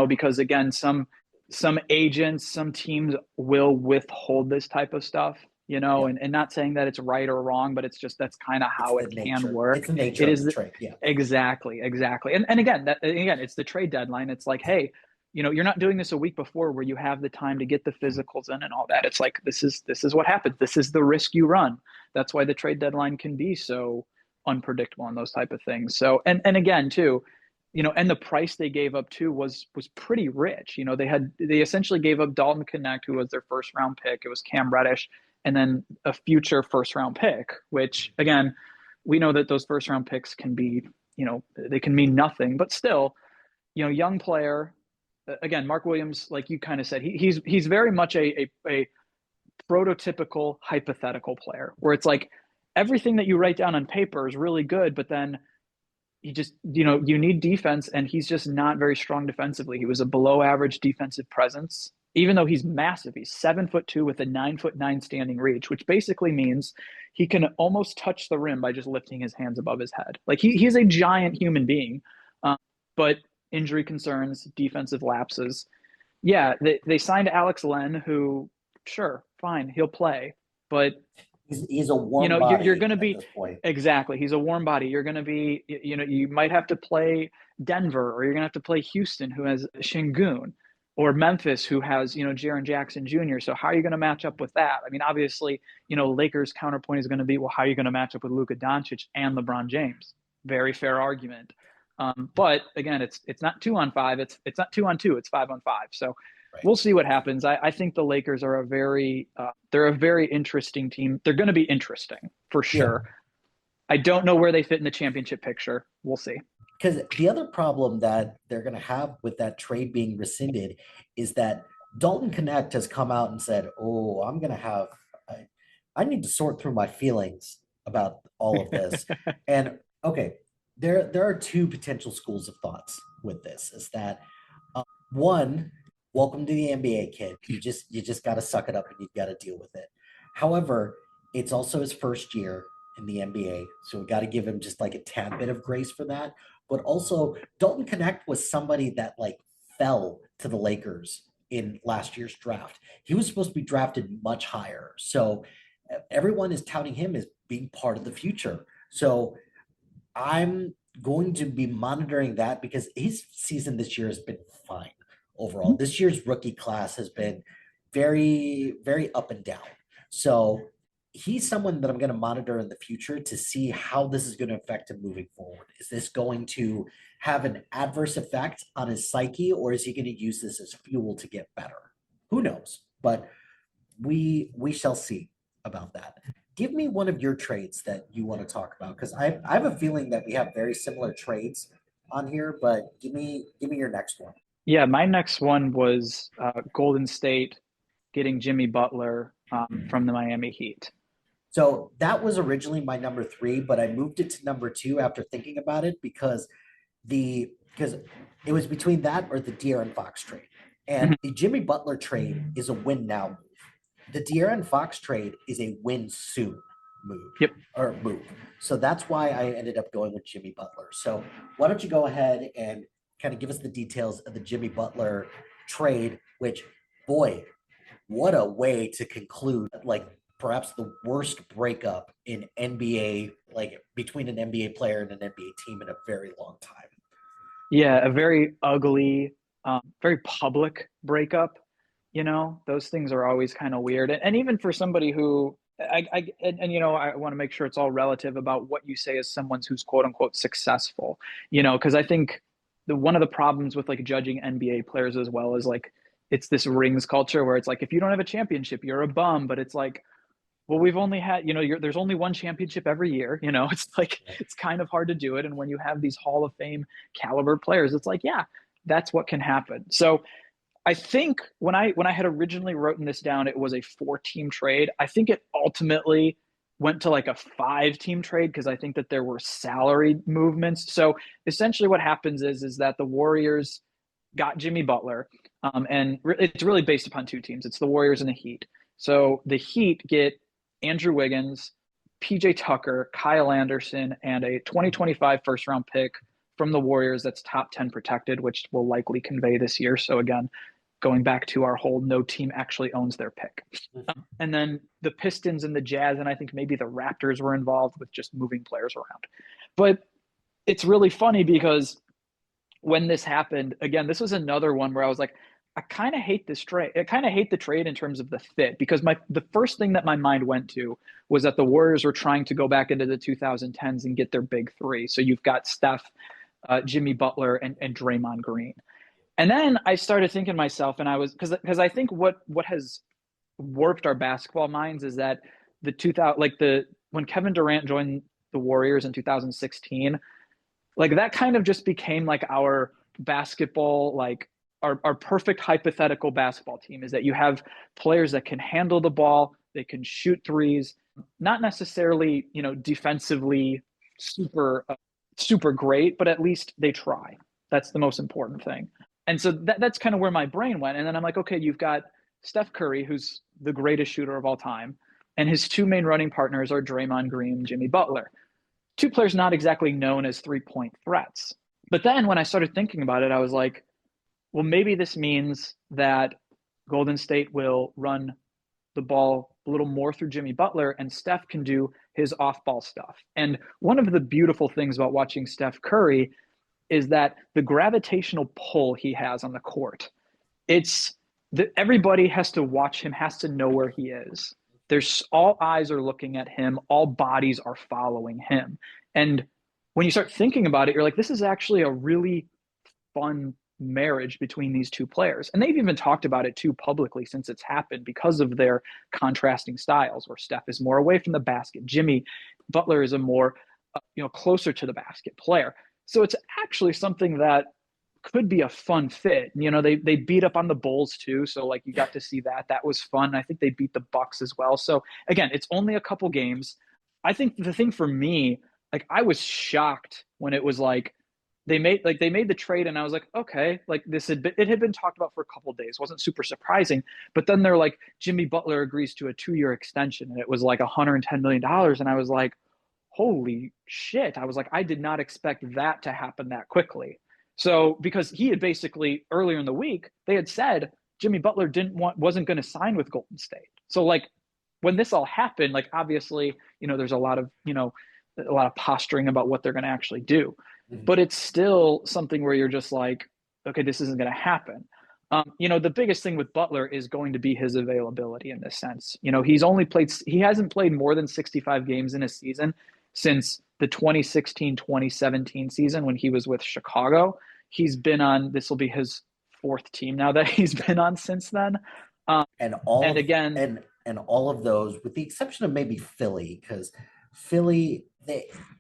because again, some agents, some teams will withhold this type of stuff, Yeah. and not saying that it's right or wrong, but it's just, that's kind of how it can work. It's the nature of the trade. Yeah, exactly. And again, it's the trade deadline. It's like, hey, you're not doing this a week before where you have the time to get the physicals in and all that. It's like, this is what happens. This is the risk you run. That's why the trade deadline can be so unpredictable and those type of things. So, and again too, and the price they gave up too was pretty rich. They essentially gave up Dalton Connect, who was their first round pick. It was Cam Reddish, and then a future first round pick, which again, we know that those first round picks can be, they can mean nothing, but still, young player. Again, Mark Williams, like you kind of said, he's very much a prototypical hypothetical player, where it's like everything that you write down on paper is really good, but then he just, you need defense, and he's just not very strong defensively. He was a below average defensive presence, even though he's massive. He's 7'2" with a 9'9" standing reach, which basically means he can almost touch the rim by just lifting his hands above his head. Like he's a giant human being, but injury concerns, defensive lapses. Yeah, they signed Alex Len, who, sure, fine, he'll play, but he's a warm body. You're going to be, exactly. He's a warm body. You're going to be, you might have to play Denver, or you're going to have to play Houston, who has Şengün, or Memphis, who has, Jaren Jackson Jr. So how are you going to match up with that? I mean, obviously, Lakers' counterpoint is going to be, well, how are you going to match up with Luka Doncic and LeBron James? Very fair argument. But again, it's not 2-on-5. It's not 2-on-2. It's 5-on-5. So we'll see what happens. I think the Lakers are they're a very interesting team. They're going to be interesting for sure. Yeah. I don't know where they fit in the championship picture. We'll see. Because the other problem that they're going to have with that trade being rescinded is that Dalton Connect has come out and said, oh, I need to sort through my feelings about all of this. And okay, there are two potential schools of thoughts with this. Is that one, welcome to the NBA, kid. You just got to suck it up and you got to deal with it. However, it's also his first year. in the NBA. So we got to give him just like a tad bit of grace for that. But also, Dalton Connect was somebody that like fell to the Lakers in last year's draft. He was supposed to be drafted much higher. So everyone is touting him as being part of the future. So I'm going to be monitoring that because his season this year has been fine overall. This year's rookie class has been very, very up and down. So he's someone that I'm going to monitor in the future to see how this is going to affect him moving forward. Is this going to have an adverse effect on his psyche, or is he going to use this as fuel to get better? Who knows? But we shall see about that. Give me one of your trades that you want to talk about, because I have a feeling that we have very similar trades on here, but give me your next one. Yeah, my next one was Golden State getting Jimmy Butler from the Miami Heat. So that was originally my number 3, but I moved it to number 2 after thinking about it because it was between that or the De'Aaron Fox trade. And the Jimmy Butler trade is a win now move. The De'Aaron Fox trade is a win soon move. So that's why I ended up going with Jimmy Butler. So why don't you go ahead and kind of give us the details of the Jimmy Butler trade, which, boy, what a way to conclude like perhaps the worst breakup in NBA, like between an NBA player and an NBA team in a very long time. Yeah, a very ugly, very public breakup. You know, those things are always kind of weird. And even for somebody who, I want to make sure it's all relative about what you say as someone who's quote unquote successful, because I think one of the problems with like judging NBA players as well is like, it's this rings culture where it's like, if you don't have a championship, you're a bum, but it's like, well, we've only had, there's only one championship every year, it's like, it's kind of hard to do it. And when you have these Hall of Fame caliber players, it's like, yeah, that's what can happen. So I think when I had originally written this down, it was a 4-team trade. I think it ultimately went to like a 5-team trade because I think that there were salary movements. So essentially what happens is that the Warriors got Jimmy Butler, and it's really based upon 2 teams. It's the Warriors and the Heat. So the Heat get Andrew Wiggins, PJ Tucker, Kyle Anderson, and a 2025 first-round pick from the Warriors that's top 10 protected, which will likely convey this year. So again, going back to our whole no team actually owns their pick. And then the Pistons and the Jazz, and I think maybe the Raptors were involved with just moving players around. But it's really funny because when this happened, again, this was another one where I was like, I kind of hate this trade. I kind of hate the trade in terms of the fit because the first thing that my mind went to was that the Warriors were trying to go back into the 2010s and get their big 3. So you've got Steph, Jimmy Butler, and Draymond Green. And then I started thinking to myself, and I was because I think what has warped our basketball minds is that when Kevin Durant joined the Warriors in 2016, like that kind of just became like our basketball, like our perfect hypothetical basketball team is that you have players that can handle the ball, they can shoot threes, not necessarily, defensively super great, but at least they try. That's the most important thing. And so that's kind of where my brain went. And then I'm like, okay, you've got Steph Curry, who's the greatest shooter of all time, and his 2 main running partners are Draymond Green and Jimmy Butler. 2 players not exactly known as 3-point threats. But then when I started thinking about it, I was like, well, maybe this means that Golden State will run the ball a little more through Jimmy Butler and Steph can do his off-ball stuff. And one of the beautiful things about watching Steph Curry is that the gravitational pull he has on the court, it's that everybody has to watch him, has to know where he is. There's all eyes are looking at him, all bodies are following him. And when you start thinking about it, you're like, this is actually a really fun marriage between these 2 players. And they've even talked about it too publicly since it's happened because of their contrasting styles, where Steph is more away from the basket. Jimmy Butler is a more, closer to the basket player. So it's actually something that could be a fun fit. They beat up on the Bulls too. So like you got to see that. That was fun. I think they beat the Bucks as well. So again, it's only a couple games. I think the thing for me, like I was shocked when it was like they made the trade and I was like, okay, like it had been talked about for a couple of days. It wasn't super surprising. But then they're like, Jimmy Butler agrees to a 2-year extension and it was like $110 million. And I was like, holy shit. I was like, I did not expect that to happen that quickly. So because he had basically earlier in the week, they had said Jimmy Butler wasn't going to sign with Golden State. So like when this all happened, like obviously, there's a lot of posturing about what they're going to actually do, but it's still something where you're just like, okay, this isn't going to happen. The biggest thing with Butler is going to be his availability in this sense. He hasn't played more than 65 games in a season since the 2016-2017 season when he was with Chicago. This will be his fourth team now that he's been on since then. And all of those, with the exception of maybe Philly, because Philly,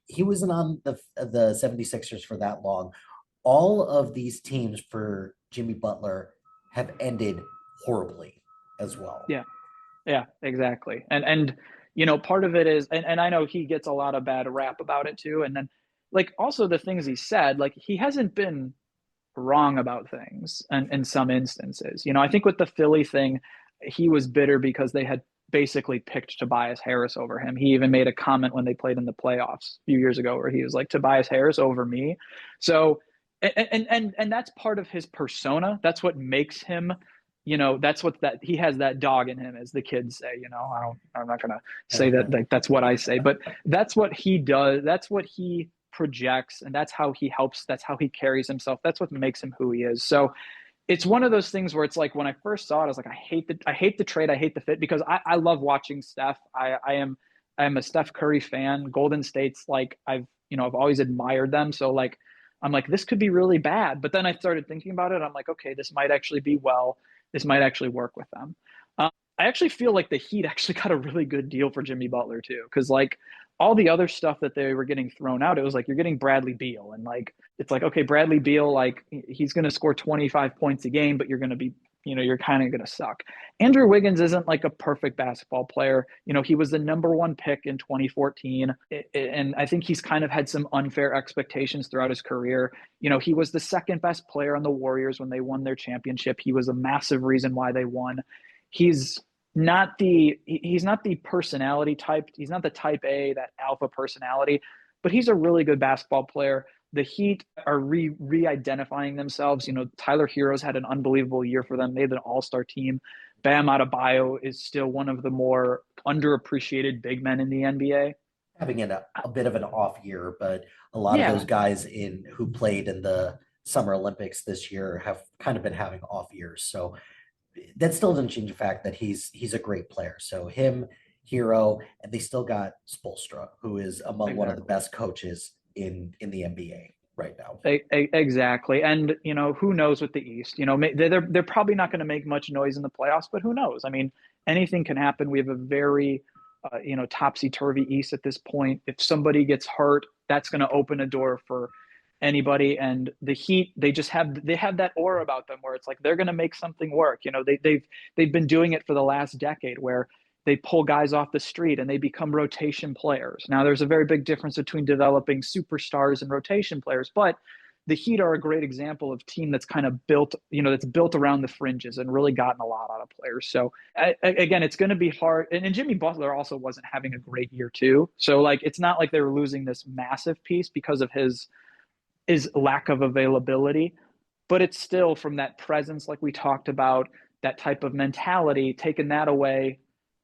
he wasn't on the 76ers for that long. All of these teams for Jimmy Butler have ended horribly as well. Yeah, exactly. And part of it is, and I know he gets a lot of bad rap about it too. And then like also the things he said, like he hasn't been wrong about things and in some instances. I think with the Philly thing, he was bitter because they had basically picked Tobias Harris over him. He even made a comment when they played in the playoffs a few years ago where he was like, Tobias Harris over me. So and that's part of his persona. That's what makes him, he has that dog in him, as the kids say. I'm not gonna say that like that's what I say, but that's what he does. That's what he projects, and that's how he helps. That's how he carries himself. That's what makes him who he is. So it's one of those things where it's like when I first saw it, I was like, I hate the trade, I hate the fit, because I love watching Steph. I am a Steph Curry fan. Golden State's like I've always admired them. So like I'm like, this could be really bad. But then I started thinking about it. I'm like, okay, this might actually be this might actually work with them. I actually feel like the Heat actually got a really good deal for Jimmy Butler too, because like all the other stuff that they were getting thrown out, it was like you're getting Bradley Beal, and like it's like, okay, Bradley Beal, like he's going to score 25 points a game, but you're going to be you're kind of going to suck. Andrew Wiggins isn't like a perfect basketball player. He was the number one pick in 2014. And I think he's kind of had some unfair expectations throughout his career. He was the second best player on the Warriors when they won their championship. He was a massive reason why they won. He's not the personality type. He's not the type A, that alpha personality, but he's a really good basketball player. The Heat are re-identifying themselves. Tyler Hero's had an unbelievable year for them. They had an all-star team. Bam Adebayo is still one of the more underappreciated big men in the NBA. Having a bit of an off year, but a lot of those guys who played in the Summer Olympics this year have kind of been having off years. So that still doesn't change the fact that he's a great player. So him, Hero, and they still got Spoelstra, who is among one of the best coaches in the NBA right now. Exactly. And, who knows with the East, they're probably not going to make much noise in the playoffs, but who knows? I mean, anything can happen. We have a very, topsy-turvy East at this point. If somebody gets hurt, that's going to open a door for anybody. And the Heat, they have that aura about them where it's like they're going to make something work. They've been doing it for the last decade where they pull guys off the street and they become rotation players. Now, there's a very big difference between developing superstars and rotation players, but the Heat are a great example of team that's kind of built, that's built around the fringes and really gotten a lot out of players. So again, it's going to be hard. And Jimmy Butler also wasn't having a great year too. So like, it's not like they were losing this massive piece because of his lack of availability, but it's still from that presence, like we talked about, that type of mentality, taking that away,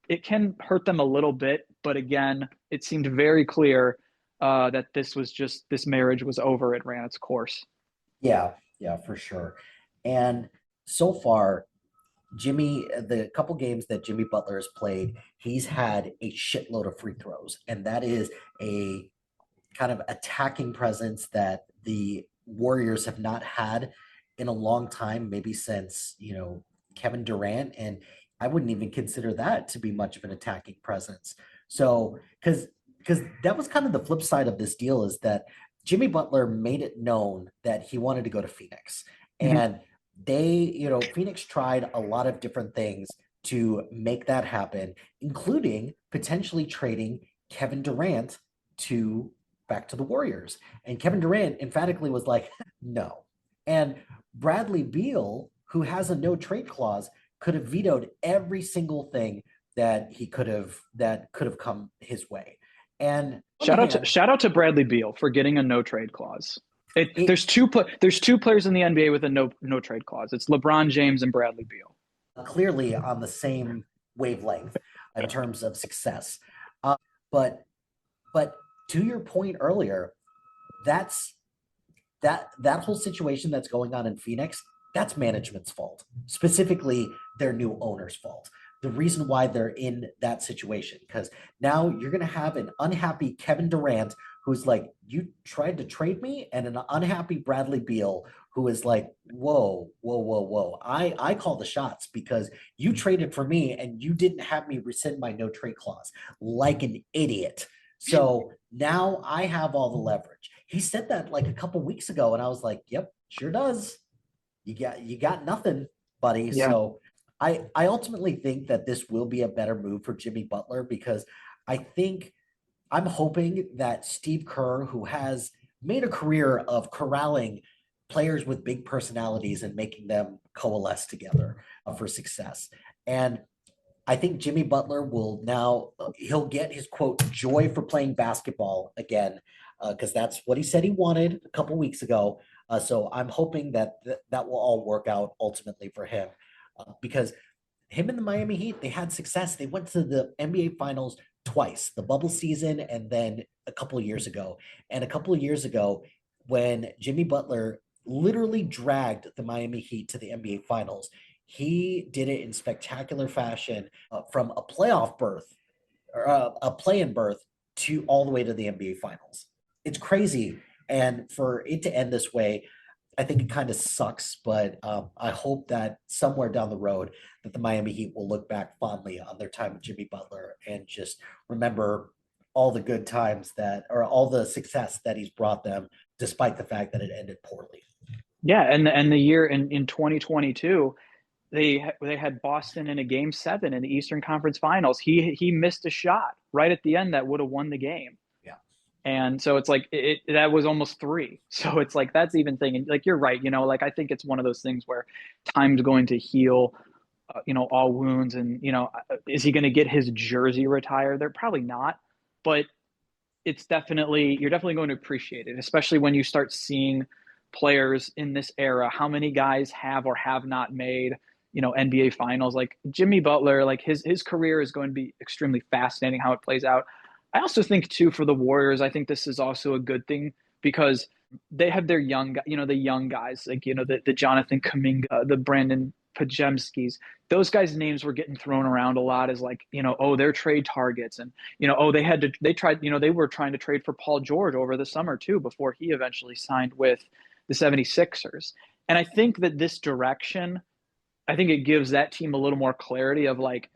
it can hurt them a little bit. But again, it seemed very clear that this marriage was over. It ran its course. Yeah, for sure. And so far, the couple games that Jimmy Butler has played, he's had a shitload of free throws. And that is a kind of attacking presence that the Warriors have not had in a long time, maybe since, Kevin Durant. And I wouldn't even consider that to be much of an attacking presence. So, because that was kind of the flip side of this deal, is that Jimmy Butler made it known that he wanted to go to Phoenix. Mm-hmm. And Phoenix tried a lot of different things to make that happen, including potentially trading Kevin Durant back to the Warriors. And Kevin Durant emphatically was like, no. And Bradley Beal, who has a no trade clause, could have vetoed every single thing that could have come his way. And on the Shout out to Bradley Beal for getting a no trade clause. There's two players in the NBA with a no trade clause. It's LeBron James and Bradley Beal. clearly on the same wavelength in terms of success. But to your point earlier, that's that whole situation that's going on in Phoenix, that's management's fault, specifically their new owner's fault. The reason why they're in that situation, because now you're going to have an unhappy Kevin Durant who's like, you tried to trade me, and an unhappy Bradley Beal who is like, whoa. I call the shots because you traded for me and you didn't have me rescind my no trade clause like an idiot. So now I have all the leverage. He said that like a couple weeks ago, and I was like, yep, sure does. You got nothing, buddy. Yeah. So I ultimately think that this will be a better move for Jimmy Butler, because I'm hoping that Steve Kerr, who has made a career of corralling players with big personalities and making them coalesce together for success. And I think Jimmy Butler will now, he'll get his quote, joy for playing basketball again, because that's what he said he wanted a couple weeks ago. So I'm hoping that that will all work out ultimately for him, because him and the Miami Heat, they had success. They went to the NBA Finals twice, the bubble season and then a couple of years ago. And a couple of years ago, when Jimmy Butler literally dragged the Miami Heat to the NBA Finals, he did it in spectacular fashion, from a playoff berth or a play-in berth to all the way to the NBA Finals. It's crazy. And for it to end this way, I think it kind of sucks, but I hope that somewhere down the road that the Miami Heat will look back fondly on their time with Jimmy Butler and just remember all the good times or all the success that he's brought them, despite the fact that it ended poorly. Yeah, and the year in 2022, they had Boston in a game 7 in the Eastern Conference Finals. He missed a shot right at the end that would have won the game. Yeah. And so it's like that was almost 3. So it's like that's even thing. And like you're right, like I think it's one of those things where time's going to heal, all wounds. And is he going to get his jersey retired? They're probably not, but you're definitely going to appreciate it, especially when you start seeing players in this era, how many guys have or have not made NBA Finals. Like Jimmy Butler, like his career is going to be extremely fascinating how it plays out. I also think too, for the Warriors, I think this is also a good thing because they have their young, the young guys, like, the Jonathan Kuminga, the Brandon Pajemskis. Those guys' names were getting thrown around a lot as like, they're trade targets. And, they were trying to trade for Paul George over the summer too, before he eventually signed with the 76ers. And I think that this direction, I think it gives that team a little more clarity of like,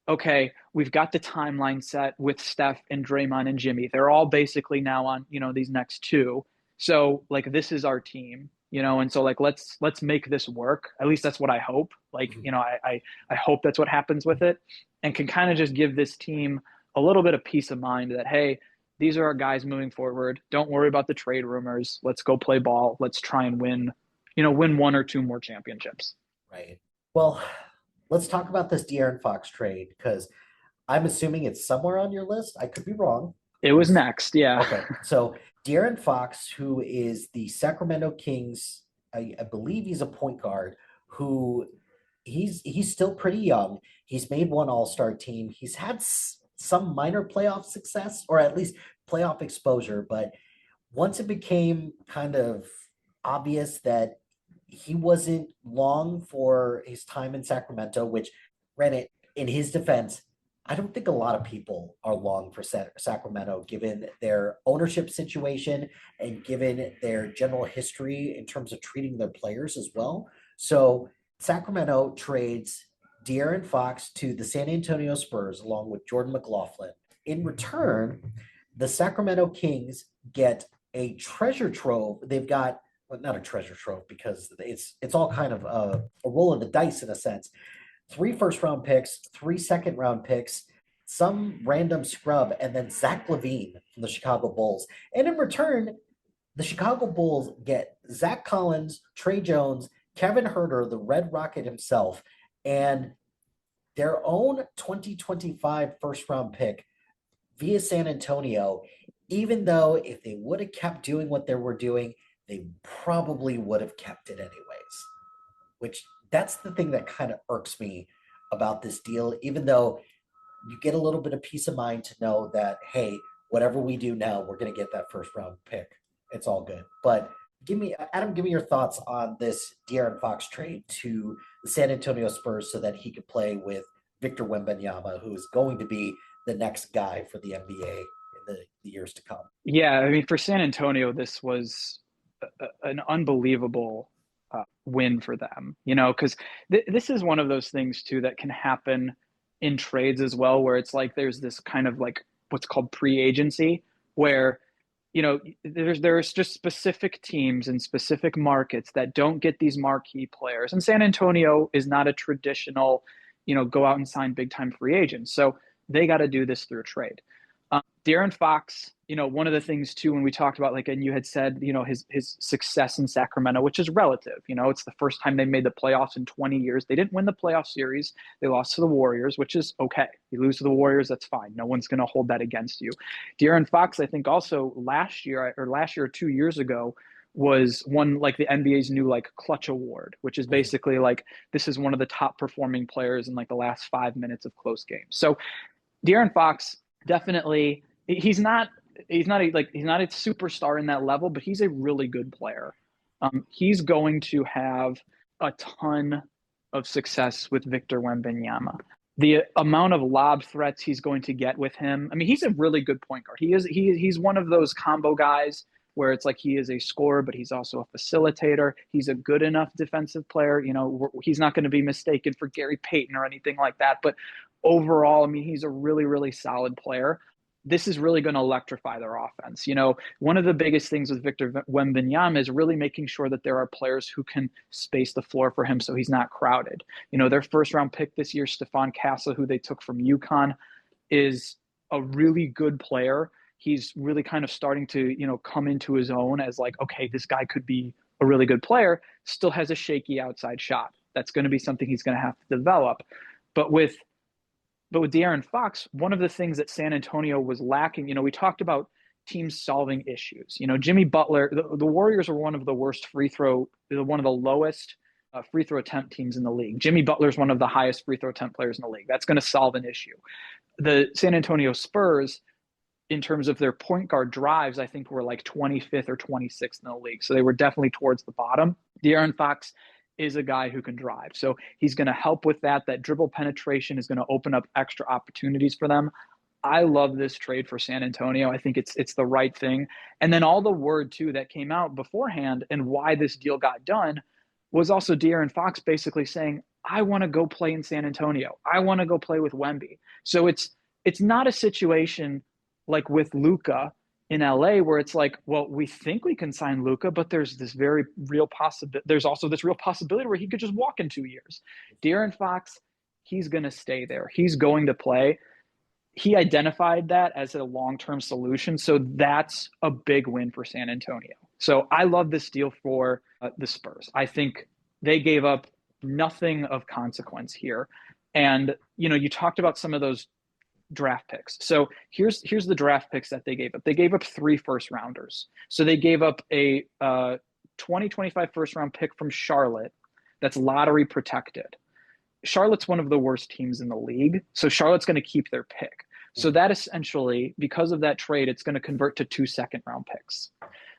okay, we've got the timeline set with Steph and Draymond and Jimmy. They're all basically now on, these next 2. So like, this is our team, and so like, let's make this work. At least that's what I hope. Like, I hope that's what happens with it, and can kind of just give this team a little bit of peace of mind that, hey, these are our guys moving forward. Don't worry about the trade rumors. Let's go play ball. Let's try and win 1 or 2 more championships. Right. Well, let's talk about this De'Aaron Fox trade, because I'm assuming it's somewhere on your list. I could be wrong. It was next. Yeah. Okay. So De'Aaron Fox, who is the Sacramento Kings, I believe he's a point guard who he's still pretty young. He's made one All-Star team. He's had some minor playoff success, or at least playoff exposure. But once it became kind of obvious that he wasn't long for his time in Sacramento, which, granted, in his defense, I don't think a lot of people are long for Sacramento, given their ownership situation and given their general history in terms of treating their players as well. So Sacramento trades De'Aaron Fox to the San Antonio Spurs along with Jordan McLaughlin. In return, the Sacramento Kings get a treasure trove. They've got, well, not a treasure trove because it's all kind of a roll of the dice in a sense. 3 first-round picks, 3 second-round picks, some random scrub, and then Zach LaVine from the Chicago Bulls. And in return, the Chicago Bulls get Zach Collins, Trey Jones, Kevin Huerter, the Red Rocket himself, and their own 2025 first-round pick via San Antonio, even though if they would have kept doing what they were doing, they probably would have kept it anyways. Which that's the thing that kind of irks me about this deal, even though you get a little bit of peace of mind to know that, hey, whatever we do now, we're going to get that first round pick. It's all good. But Adam, give me your thoughts on this De'Aaron Fox trade to the San Antonio Spurs so that he could play with Victor Wembanyama, who is going to be the next guy for the NBA in the years to come. Yeah, I mean, for San Antonio, this was an unbelievable win for them, because this is one of those things too that can happen in trades as well, where it's like there's this kind of like what's called pre-agency, where there's just specific teams and specific markets that don't get these marquee players, and San Antonio is not a traditional, go out and sign big time free agents, so they got to do this through a trade. De'Aaron Fox, one of the things too, when we talked about, like, and you had said, his success in Sacramento, which is relative, it's the first time they made the playoffs in 20 years. They didn't win the playoff series. They lost to the Warriors, which is okay. You lose to the Warriors, that's fine. No one's going to hold that against you. De'Aaron Fox, I think also last year or 2 years ago, was won like the NBA's new like clutch award, which is basically like, this is one of the top performing players in like the last 5 minutes of close games. So De'Aaron Fox, definitely, he's not a superstar in that level, but he's a really good player. He's going to have a ton of success with Victor Wembanyama. The amount of lob threats he's going to get with him. I mean, he's a really good point guard. He's one of those combo guys where it's like he is a scorer, but he's also a facilitator. He's a good enough defensive player. He's not going to be mistaken for Gary Payton or anything like that. But overall, I mean, he's a really, really solid player. This is really going to electrify their offense. One of the biggest things with Victor Wembanyama is really making sure that there are players who can space the floor for him so he's not crowded. Their first round pick this year, Stephon Castle, who they took from UConn, is a really good player. He's really kind of starting to, come into his own as like, okay, this guy could be a really good player, still has a shaky outside shot. That's going to be something he's going to have to develop. But with De'Aaron Fox, one of the things that San Antonio was lacking, we talked about teams solving issues. Jimmy Butler, the Warriors are one of the worst one of the lowest free throw attempt teams in the league. Jimmy Butler is one of the highest free throw attempt players in the league. That's going to solve an issue. The San Antonio Spurs, in terms of their point guard drives, I think were like 25th or 26th in the league. So they were definitely towards the bottom. De'Aaron Fox is a guy who can drive. So he's going to help with that. That dribble penetration is going to open up extra opportunities for them. I love this trade for San Antonio. I think it's the right thing. And then all the word too that came out beforehand and why this deal got done was also De'Aaron Fox basically saying, I want to go play in San Antonio. I want to go play with Wemby. So it's not a situation like with Luka in LA, where it's like, well, we think we can sign Luka, but there's this very real possibility. There's also this real possibility where he could just walk in 2 years. De'Aaron Fox, he's going to stay there. He's going to play. He identified that as a long-term solution. So that's a big win for San Antonio. So I love this deal for the Spurs. I think they gave up nothing of consequence here. And, you talked about some of those draft picks. So here's the draft picks that they gave up. They gave up 3 first rounders. So they gave up a 2025 first round pick from Charlotte that's lottery protected. Charlotte's one of the worst teams in the league. So Charlotte's going to keep their pick. So that essentially, because of that trade, it's going to convert to 2 second-round picks.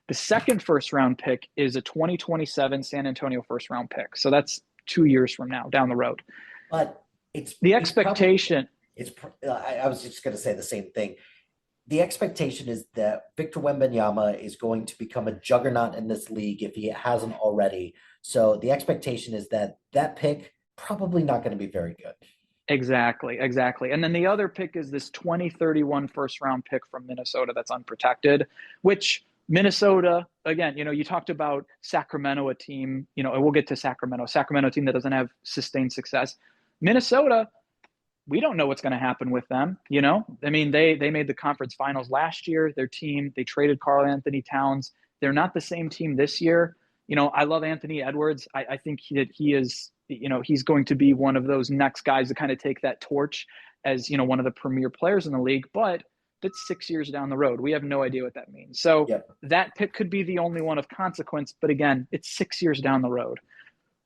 The second first-round pick is a 2027 San Antonio first-round pick. So that's 2 years from now, down the road. But it's the expectation. I was just going to say the same thing. The expectation is that Victor Wembanyama is going to become a juggernaut in this league if he hasn't already. So the expectation is that pick probably not going to be very good. Exactly. And then the other pick is this 2031 first round pick from Minnesota that's unprotected, which Minnesota, again, you talked about Sacramento, a team, and we'll get to Sacramento a team that doesn't have sustained success. Minnesota, we don't know what's going to happen with them. I mean, they made the conference finals last year. Their team, they traded Karl Anthony Towns. They're not the same team this year. I love Anthony Edwards. I think that he is, he's going to be one of those next guys to kind of take that torch as, one of the premier players in the league. But that's 6 years down the road. We have no idea what that means. So that pick could be the only one of consequence. But again, it's 6 years down the road.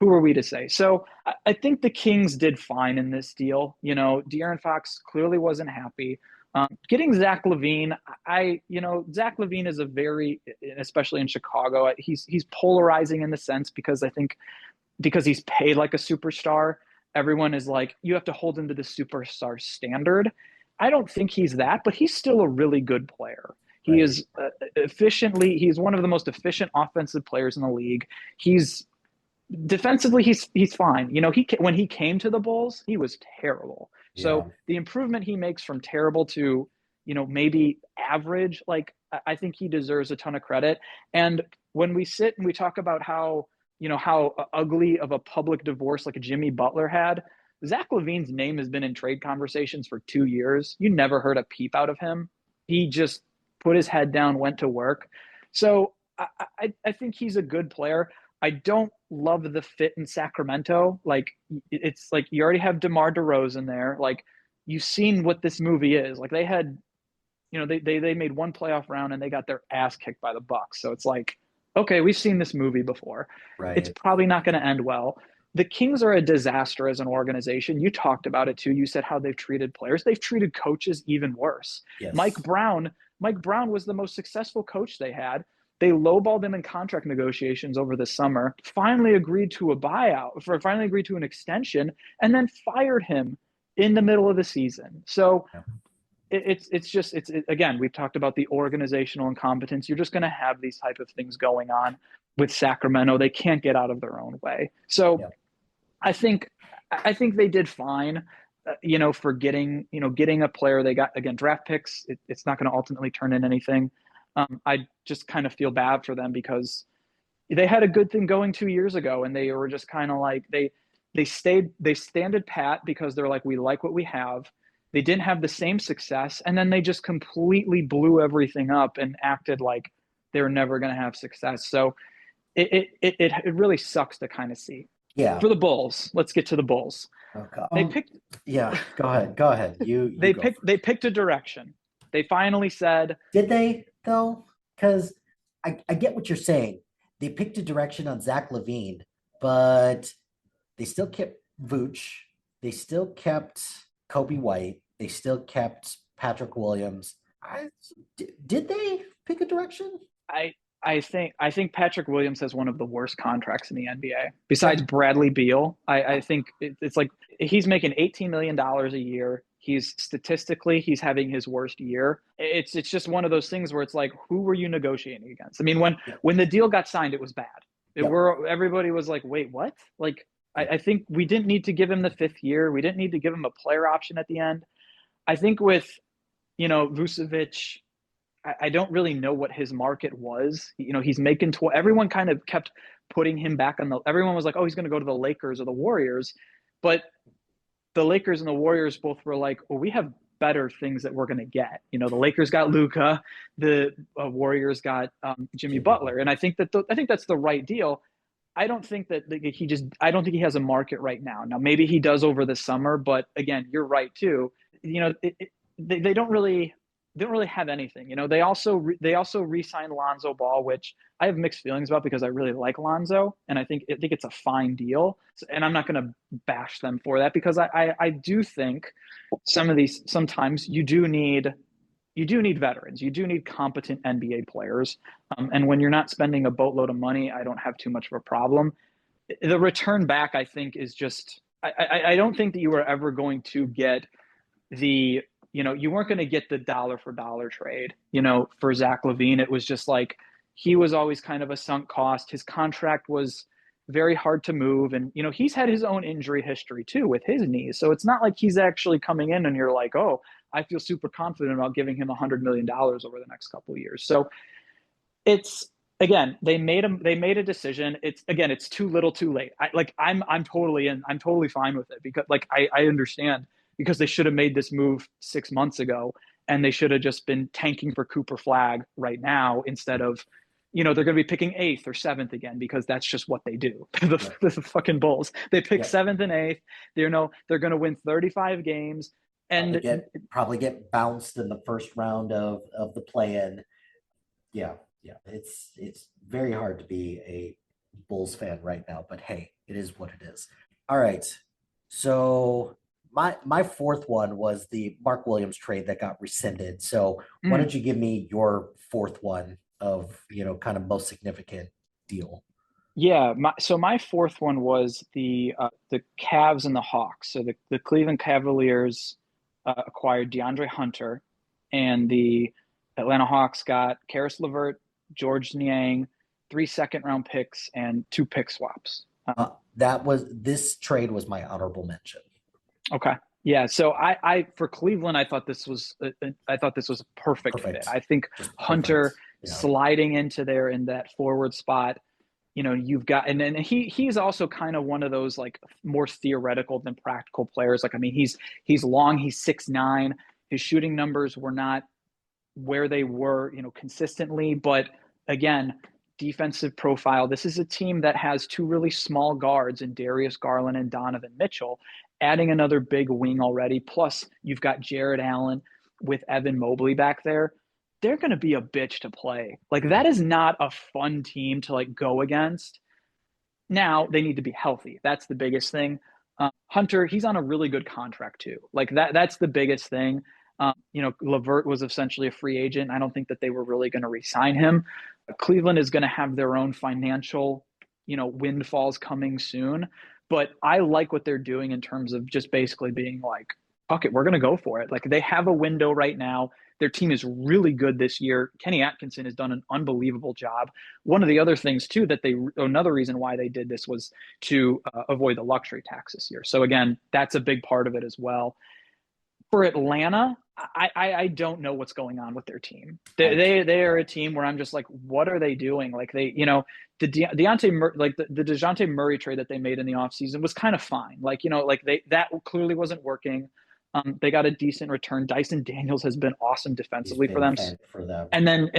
Who are we to say? So I think the Kings did fine in this deal. De'Aaron Fox clearly wasn't happy. Getting Zach LaVine, Zach LaVine is especially in Chicago, he's polarizing in the sense because I think because he's paid like a superstar, everyone is like, you have to hold him to the superstar standard. I don't think he's that, but he's still a really good player. He is he's one of the most efficient offensive players in the league. Defensively, he's fine. When he came to the Bulls, he was terrible. So the improvement he makes from terrible to, maybe average, I think he deserves a ton of credit. And when we sit and we talk about how ugly of a public divorce like Jimmy Butler had, Zach LaVine's name has been in trade conversations for 2 years. You never heard a peep out of him. He just put his head down, went to work. So I think he's a good player. I don't love the fit in Sacramento. It's like you already have DeMar DeRozan there. You've seen what this movie is. They had, they made one playoff round and they got their ass kicked by the Bucks. So it's like, okay, we've seen this movie before. Right. It's probably not going to end well. The Kings are a disaster as an organization. You talked about it too. You said how they've treated players. They've treated coaches even worse. Yes. Mike Brown was the most successful coach they had. They lowballed him in contract negotiations over the summer, finally agreed to an extension, and then fired him in the middle of the season. So again, we've talked about the organizational incompetence. You're just going to have these type of things going on with Sacramento. They can't get out of their own way. So I think they did fine, for getting a player. They got, again, draft picks. It's not going to ultimately turn in anything. I just kind of feel bad for them because they had a good thing going 2 years ago, and they were just kind of like they standed pat because they're like, we like what we have. They didn't have the same success, and then they just completely blew everything up and acted like they were never going to have success. So it really sucks to kind of see. Yeah. For the Bulls, let's get to the Bulls. Okay. They picked. Yeah. Go ahead. They picked a direction. They finally said. Did they though? Because I get what you're saying. They picked a direction on Zach LaVine, but they still kept Vooch. They still kept Kobe White. They still kept Patrick Williams. Did they pick a direction? I think Patrick Williams has one of the worst contracts in the NBA. Besides Bradley Beal, I think it's like he's making $18 million a year. He's having his worst year. It's just one of those things where it's like, who were you negotiating against? I mean, when the deal got signed, it was bad. Everybody was like, wait, what? I think we didn't need to give him the 5th year. We didn't need to give him a player option at the end. I think with, Vucevic, I don't really know what his market was. He's making everyone kind of kept putting him back everyone was like, oh, he's going to go to the Lakers or the Warriors. But the Lakers and the Warriors both were like, well, we have better things that we're going to get. The Lakers got Luka, the Warriors got Jimmy Butler. And I think that's the right deal. I don't think that I don't think he has a market right now. Now, maybe he does over the summer, but again, you're right too. They don't really have anything. They also re-signed Lonzo Ball, which I have mixed feelings about because I really like Lonzo and I think it's a fine deal. And I'm not going to bash them for that because I do think sometimes you do need veterans. You do need competent NBA players. And when you're not spending a boatload of money, I don't have too much of a problem. The return back, I think, is just I don't think that you were ever going to get you weren't going to get the dollar for dollar trade, for Zach LaVine. It was just like he was always kind of a sunk cost. His contract was very hard to move. And, he's had his own injury history too with his knees. So it's not like he's actually coming in and you're like, oh, I feel super confident about giving him $100 million over the next couple of years. So it's, again, they made a decision. It's too little too late. I'm totally fine with it because I understand because they should have made this move 6 months ago and they should have just been tanking for Cooper Flag right now instead of, they're going to be picking 8th or 7th again because that's just what they do. The fucking Bulls. They pick 7th and 8th. They're going to win 35 games. And probably get bounced in the first round of the play-in. Yeah, yeah. It's very hard to be a Bulls fan right now, but hey, it is what it is. All right. So my fourth one was the Mark Williams trade that got rescinded. So why don't you give me your fourth one of, kind of most significant deal? yeah, my fourth one was the Cavs and the Hawks. So the Cleveland Cavaliers acquired DeAndre Hunter, and the Atlanta Hawks got Karis LeVert, George Niang, 3 second-round picks, and 2 pick swaps. This trade was my honorable mention. Okay. Yeah. So I for Cleveland, I thought this was a perfect fit. I think Hunter sliding into there in that forward spot. You've got, and then he's also kind of one of those like more theoretical than practical players. Like, I mean, he's long, he's 6'9". His shooting numbers were not where they were, consistently, but again, defensive profile. This is a team that has 2 really small guards in Darius Garland and Donovan Mitchell, adding another big wing already. Plus you've got Jared Allen with Evan Mobley back there. They're going to be a bitch to play. Like, that is not a fun team to like go against. Now they need to be healthy. That's the biggest thing. Hunter, he's on a really good contract too. Like that's the biggest thing. LeVert was essentially a free agent. I don't think that they were really going to re-sign him. Cleveland is going to have their own financial, windfalls coming soon. But I like what they're doing in terms of just basically being like, fuck it, we're going to go for it. Like, they have a window right now. Their team is really good this year. Kenny Atkinson has done an unbelievable job. One of the other things too another reason why they did this was to avoid the luxury tax this year. So again, that's a big part of it as well. For Atlanta, I don't know what's going on with their team. They are a team where I'm just like, what are they doing? Like, the DeJounte Murray trade that they made in the offseason was kind of fine. Like, that clearly wasn't working. They got a decent return. Dyson Daniels has been awesome defensively for them. And then,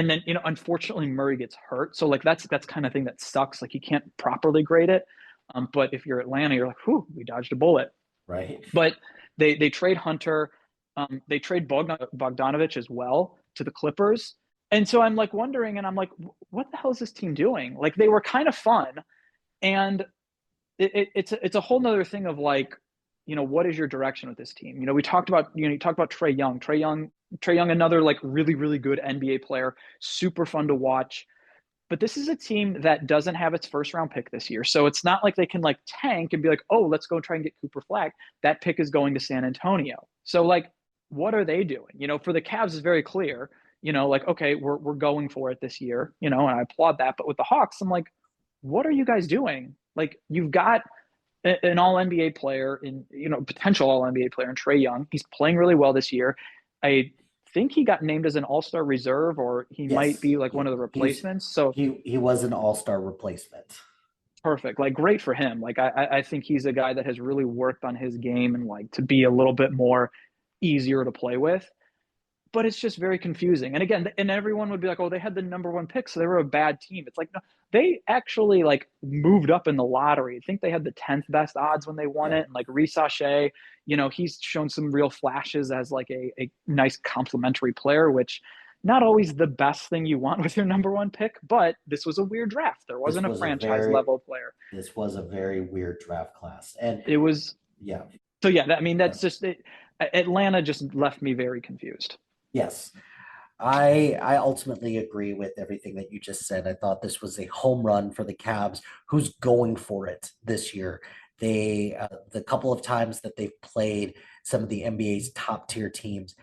unfortunately Murray gets hurt. So like, that's kind of thing that sucks. Like, you can't properly grade it. But if you're Atlanta, you're like, whew, we dodged a bullet. Right. But they trade Hunter. They trade Bogdanovich as well to the Clippers. And so I'm like wondering, and I'm like, what the hell is this team doing? Like, they were kind of fun. And it's a whole nother thing of like, what is your direction with this team? We talked about, you talked about Trae Young, another like really, really good NBA player, super fun to watch. But this is a team that doesn't have its first round pick this year. So it's not like they can like tank and be like, oh, let's go try and get Cooper Flag. That pick is going to San Antonio. So like, what are they doing? For the Cavs is very clear, like, okay, we're going for it this year, and I applaud that. But with the Hawks, I'm like, what are you guys doing? Like, you've got an all NBA player potential all NBA player in Trae Young. He's playing really well this year. I think he got named as an all-star reserve, or he might be like one of the replacements. So he was an all-star replacement. Perfect. Like, great for him. Like, I think he's a guy that has really worked on his game and like to be a little bit more easier to play with. But it's just very confusing. And again, and everyone would be like, oh, they had the number 1 pick, so they were a bad team. It's like, no, they actually like moved up in the lottery. I think they had the 10th best odds when they won it. And like Reece Sachet, he's shown some real flashes as like a nice complementary player, which not always the best thing you want with your number 1 pick, but this was a weird draft. There wasn't a franchise level player. This was a very weird draft class. And it was, yeah. So yeah, that's just it. Atlanta just left me very confused. Yes. I ultimately agree with everything that you just said. I thought this was a home run for the Cavs, who's going for it this year. They the couple of times that they've played some of the NBA's top tier teams,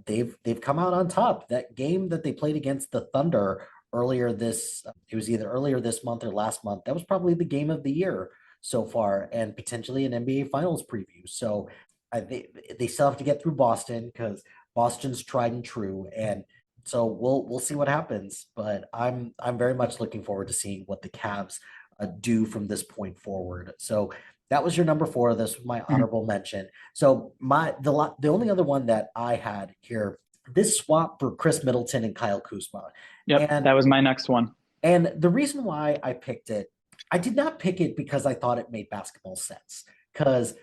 they've come out on top. That game that they played against the Thunder it was either earlier this month or last month. That was probably the game of the year so far, and potentially an NBA Finals preview. So they still have to get through Boston because Boston's tried and true, and so we'll see what happens. But I'm very much looking forward to seeing what the Cavs do from this point forward. So that was your number 4. This was my honorable mention. So the only other one that I had here, this swap for Chris Middleton and Kyle Kuzma. Yep, and that was my next one. And the reason why I picked it, I did not pick it because I thought it made basketball sense, because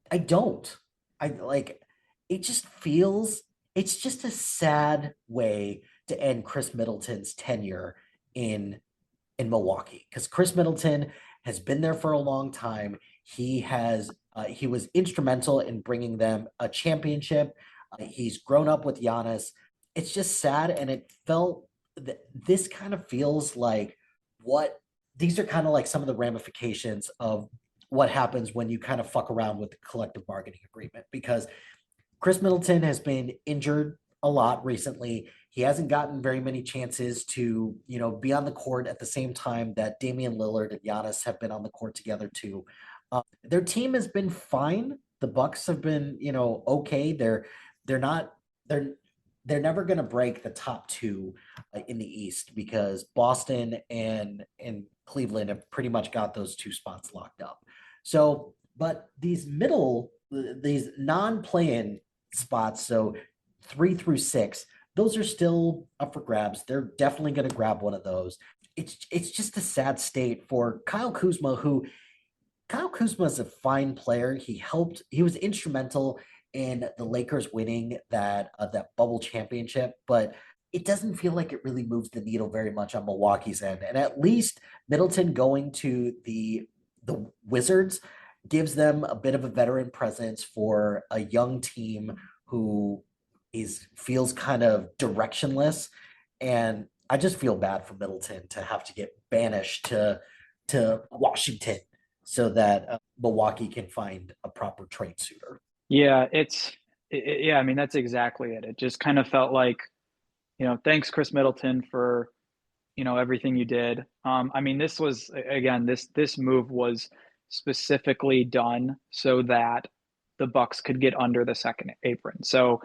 I don't. I like it just feels it's just a sad way to end Chris Middleton's tenure in Milwaukee because Chris Middleton has been there for a long time. He was instrumental in bringing them a championship. He's grown up with Giannis. It's just sad, and it felt that this kind of feels like what these are kind of like some of the ramifications of what happens when you kind of fuck around with the collective bargaining agreement because Chris Middleton has been injured a lot recently. He hasn't gotten very many chances to, be on the court at the same time that Damian Lillard and Giannis have been on the court together too. Their team has been fine. The Bucks have been, okay. They're not they're they're never going to break the top two in the East because Boston and Cleveland have pretty much got those two spots locked up. So, but these non-play-in spots, so 3 through 6, those are still up for grabs. They're definitely going to grab one of those. It's just a sad state for Kyle Kuzma, who Kyle Kuzma is a fine player. He was instrumental in the Lakers winning that bubble championship, but it doesn't feel like it really moves the needle very much on Milwaukee's end. And at least Middleton going to the Wizards gives them a bit of a veteran presence for a young team who feels kind of directionless. And I just feel bad for Middleton to have to get banished to Washington so that Milwaukee can find a proper trade suitor. Yeah, yeah, I mean, that's exactly it. It just kind of felt like, thanks, Chris Middleton, for, everything you did. I mean, this was, again, this move was specifically done so that the Bucks could get under the second apron. So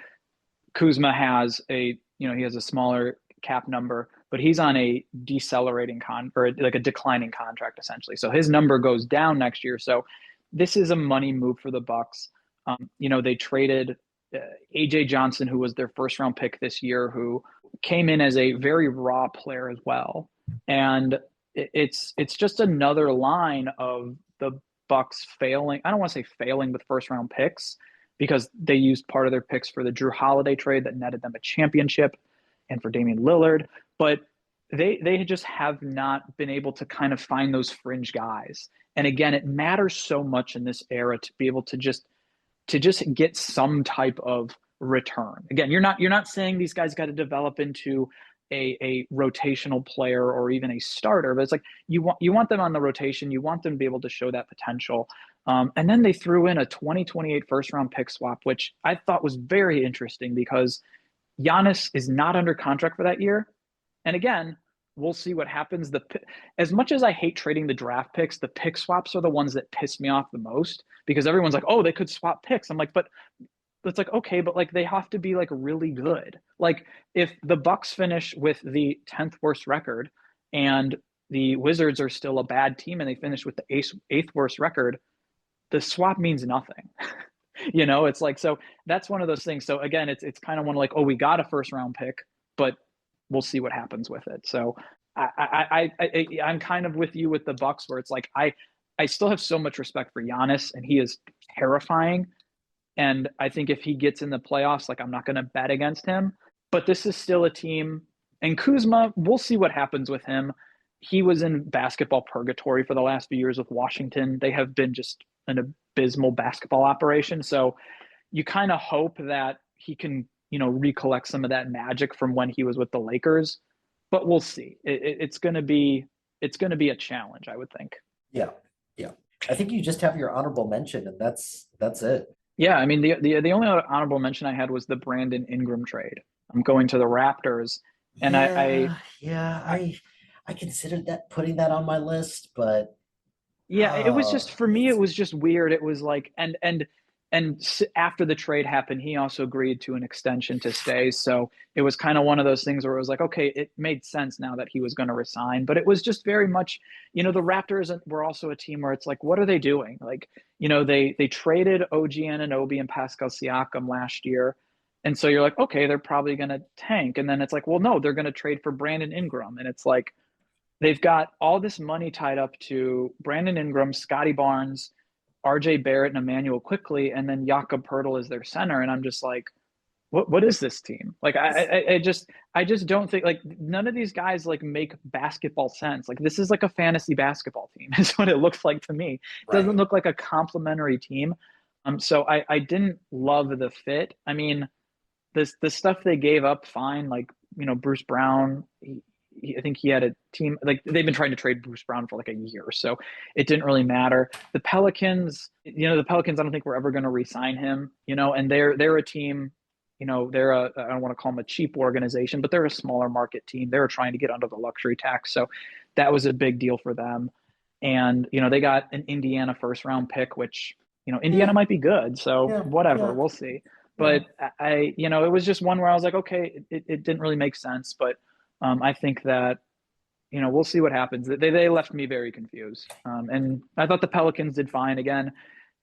Kuzma has he has a smaller cap number, but he's on a or like a declining contract essentially. So his number goes down next year. So this is a money move for the Bucks. They traded AJ Johnson, who was their first round pick this year, who came in as a very raw player as well. And it's just another line of the Bucks failing. I don't want to say failing with first round picks because they used part of their picks for the Drew Holiday trade that netted them a championship and for Damian Lillard. But they just have not been able to kind of find those fringe guys. And again, it matters so much in this era to be able to just get some type of return. Again, you're not saying these guys got to develop into a rotational player or even a starter, but it's like you want them on the rotation. You want them to be able to show that potential. And then they threw in a 2028 first round pick swap, which I thought was very interesting because Giannis is not under contract for that year. And again, we'll see what happens. As much as I hate trading the draft picks, the pick swaps are the ones that piss me off the most because everyone's like, oh, they could swap picks. I'm like, but it's like, okay, but like they have to be like really good. Like if the Bucks finish with the 10th worst record and the Wizards are still a bad team and they finish with the eighth worst record, the swap means nothing. It's like, so that's one of those things. So again, it's kind of one like, oh, we got a first round pick, but we'll see what happens with it. So I'm kind of with you with the Bucks where it's like, I still have so much respect for Giannis and he is terrifying. And I think if he gets in the playoffs, like I'm not going to bet against him, but this is still a team. And Kuzma, we'll see what happens with him. He was in basketball purgatory for the last few years with Washington. They have been just an abysmal basketball operation. So you kind of hope that he can, recollect some of that magic from when he was with the Lakers, but we'll see. It's going to be a challenge, I would think. Yeah. Yeah. I think you just have your honorable mention and that's it. Yeah, I mean the only other honorable mention I had was the Brandon Ingram trade. I'm going to the Raptors, and I considered putting that on my list, but yeah, it was just for me. It was just weird. It was like and after the trade happened, he also agreed to an extension to stay. So it was kind of one of those things where it was like, okay, it made sense now that he was going to resign. But it was just very much, the Raptors were also a team where it's like, what are they doing? Like, they traded OG Anunoby and Pascal Siakam last year. And so you're like, okay, they're probably going to tank. And then it's like, well, no, they're going to trade for Brandon Ingram. And it's like, they've got all this money tied up to Brandon Ingram, Scotty Barnes, RJ Barrett and Emmanuel Quickly, and then Jakob Poeltl is their center. And I'm just like, what is this team? Like, I just don't think, like, none of these guys like make basketball sense. Like, this is like a fantasy basketball team is what it looks like to me. It doesn't look like a complementary team. So I didn't love the fit. I mean, the stuff they gave up, fine. Like, you know, Bruce Brown, I think he had a team, like they've been trying to trade Bruce Brown for like a year, so it didn't really matter. The Pelicans, I don't think we're ever going to re-sign him, and they're a team, they're I don't want to call them a cheap organization, but they're a smaller market team. They were trying to get under the luxury tax, so that was a big deal for them. And they got an Indiana first round pick, which Indiana might be good, so whatever, we'll see. But it was just one where I was like, okay, it didn't really make sense, but I think that, we'll see what happens. They left me very confused. And I thought the Pelicans did fine. Again,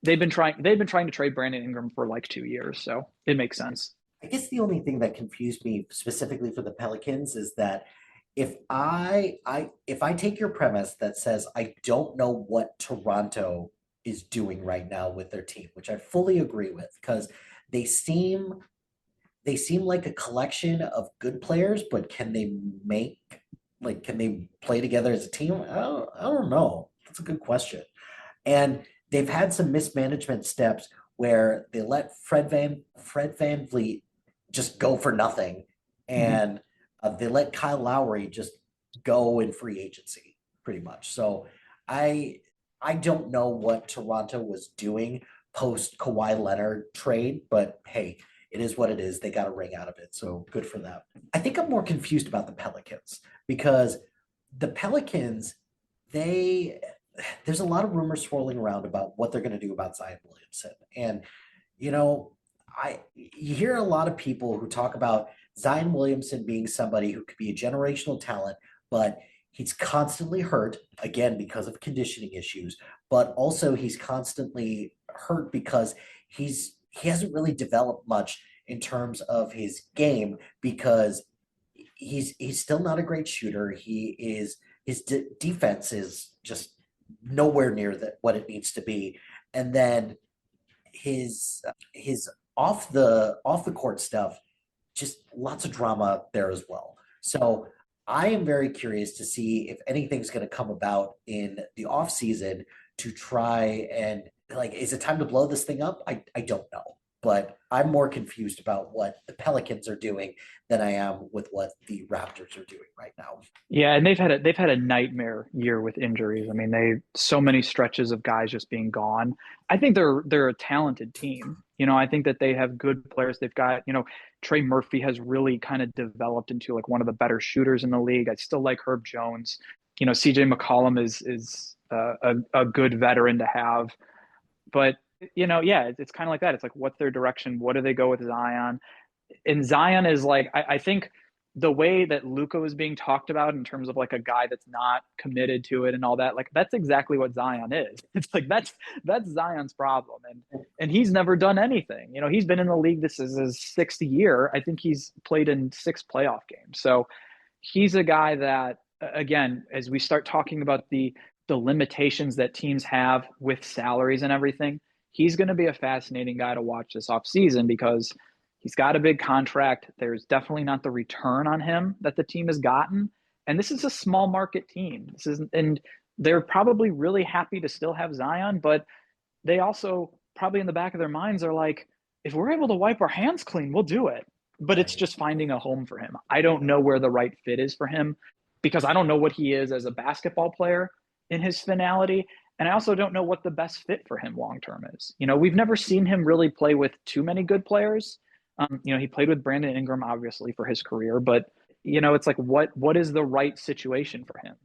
they've been trying to trade Brandon Ingram for like 2 years, so it makes sense. I guess the only thing that confused me specifically for the Pelicans is that if I take your premise that says I don't know what Toronto is doing right now with their team, which I fully agree with, because they seem like a collection of good players, but can they play together as a team? I don't know. That's a good question. And they've had some mismanagement steps where they let Fred VanVleet just go for nothing, and they let Kyle Lowry just go in free agency, pretty much. So I don't know what Toronto was doing post Kawhi Leonard trade, but hey, it is what it is. They got a ring out of it, so good for them. I think I'm more confused about the Pelicans because the Pelicans, there's a lot of rumors swirling around about what they're going to do about Zion Williamson. And, you hear a lot of people who talk about Zion Williamson being somebody who could be a generational talent, but he's constantly hurt, again, because of conditioning issues, but also he's constantly hurt because he hasn't really developed much in terms of his game because he's still not a great shooter. His defense is just nowhere near what it needs to be. And then his off the court stuff, just lots of drama there as well. So I am very curious to see if anything's going to come about in the off season to try and, like, is it time to blow this thing up? I don't know, but I'm more confused about what the Pelicans are doing than I am with what the Raptors are doing right now. Yeah, and they've had a nightmare year with injuries. I mean, so many stretches of guys just being gone. I think they're a talented team. I think that they have good players. They've got, Trey Murphy has really kind of developed into like one of the better shooters in the league. I still like Herb Jones. CJ McCollum is a good veteran to have. But, it's kind of like that. It's like, what's their direction? What do they go with Zion? And Zion is like, I think the way that Luka was being talked about in terms of like a guy that's not committed to it and all that, like that's exactly what Zion is. It's like, that's Zion's problem. And he's never done anything. He's been in the league. This is his sixth year. I think he's played in 6 playoff games. So he's a guy that, again, as we start talking about the limitations that teams have with salaries and everything, he's going to be a fascinating guy to watch this offseason because he's got a big contract. There's definitely not the return on him that the team has gotten. And this is a small market team. And they're probably really happy to still have Zion, but they also probably in the back of their minds are like, if we're able to wipe our hands clean, we'll do it. But it's just finding a home for him. I don't know where the right fit is for him because I don't know what he is as a basketball player in his finality. And I also don't know what the best fit for him long-term is. We've never seen him really play with too many good players. He played with Brandon Ingram, obviously, for his career, but, it's like, what is the right situation for him?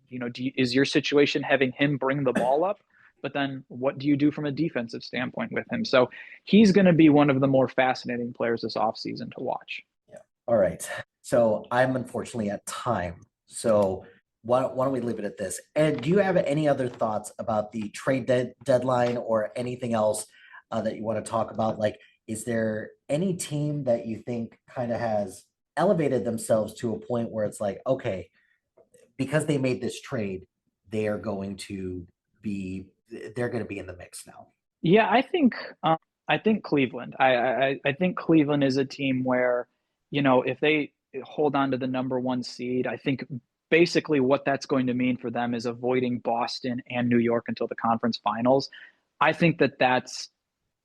Is your situation having him bring the ball up? But then what do you do from a defensive standpoint with him? So he's going to be one of the more fascinating players this offseason to watch. Yeah. All right. So I'm unfortunately at time. So why don't we leave it at this? And do you have any other thoughts about the trade deadline or anything else that you want to talk about? Like, is there any team that you think kind of has elevated themselves to a point where it's like, okay, because they made this trade, they're going to be in the mix now? Yeah, I think Cleveland. I think Cleveland is a team where, if they hold on to the number one seed, I think basically what that's going to mean for them is avoiding Boston and New York until the conference finals. I think that that's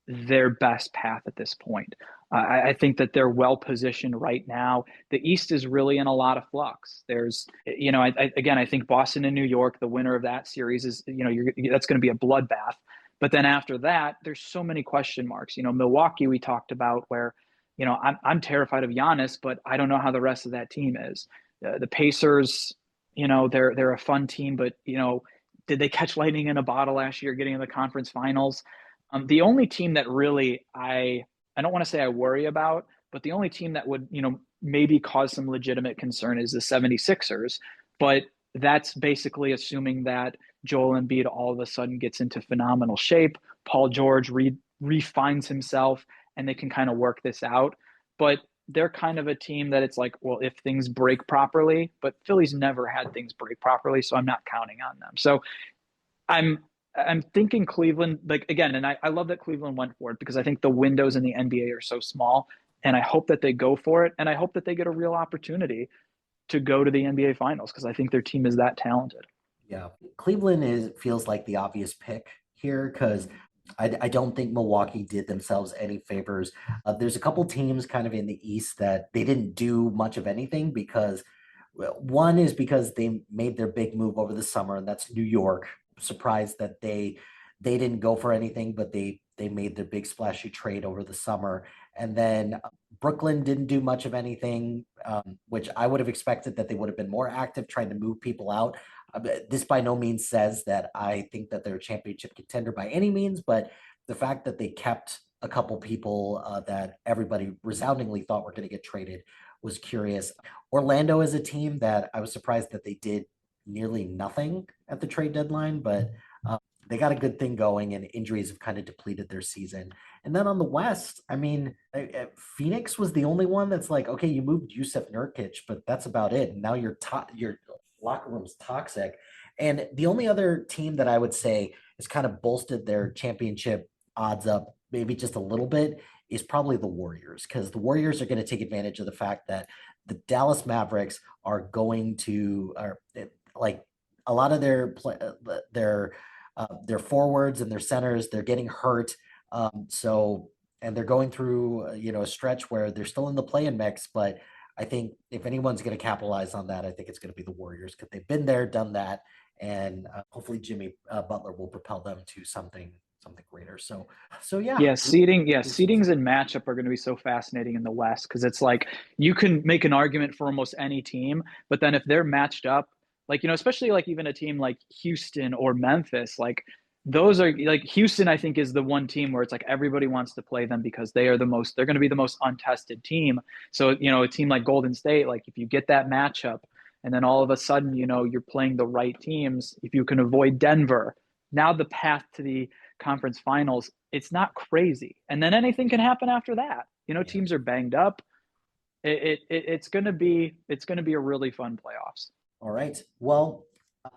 their best path at this point. I think that they're well positioned right now. The East is really in a lot of flux. There's, again, I think Boston and New York, the winner of that series is, that's going to be a bloodbath. But then after that, there's so many question marks. Milwaukee, we talked about where, I'm terrified of Giannis, but I don't know how the rest of that team is. The Pacers, they're a fun team, but did they catch lightning in a bottle last year, getting in the conference finals? The only team that really I don't want to say I worry about, but the only team that would, maybe cause some legitimate concern is the 76ers. But that's basically assuming that Joel Embiid all of a sudden gets into phenomenal shape, Paul George refines himself, and they can kind of work this out. But they're kind of a team that it's like, well, if things break properly, but Philly's never had things break properly, so I'm not counting on them. So I'm thinking Cleveland, like again, and I love that Cleveland went for it because I think the windows in the NBA are so small, and I hope that they go for it, and I hope that they get a real opportunity to go to the NBA Finals because I think their team is that talented. Yeah, Cleveland feels like the obvious pick here because I don't think Milwaukee did themselves any favors. There's a couple teams kind of in the East that they didn't do much of anything because one is because they made their big move over the summer, and that's New York. Surprised that they didn't go for anything, but they made their big splashy trade over the summer. And then Brooklyn didn't do much of anything, which I would have expected that they would have been more active trying to move people out. This by no means says that I think that they're a championship contender by any means, but the fact that they kept a couple people that everybody resoundingly thought were going to get traded was curious. Orlando is a team that I was surprised that they did nearly nothing at the trade deadline, but they got a good thing going, and injuries have kind of depleted their season. And then on the West, I mean, Phoenix was the only one that's like, okay, you moved Yusuf Nurkic, but that's about it. And now your locker room's toxic. And the only other team that I would say has kind of bolstered their championship odds up maybe just a little bit is probably the Warriors, because the Warriors are going to take advantage of the fact that the Dallas Mavericks are going to like a lot of their forwards and their centers, they're getting hurt. And they're going through, a stretch where they're still in the play-in mix, but I think if anyone's going to capitalize on that, I think it's going to be the Warriors because they've been there, done that, and hopefully Jimmy Butler will propel them to something greater. So yeah. Seedings and matchup are going to be so fascinating in the West because it's like you can make an argument for almost any team, but then if they're matched up, like, especially like even a team like Houston or Memphis, like those are like Houston, I think is the one team where it's like everybody wants to play them because they're going to be the most untested team. So, a team like Golden State, like if you get that matchup and then all of a sudden, you're playing the right teams, if you can avoid Denver, now the path to the conference finals, it's not crazy. And then anything can happen after that. Teams are banged up. It's going to be a really fun playoffs. All right. Well,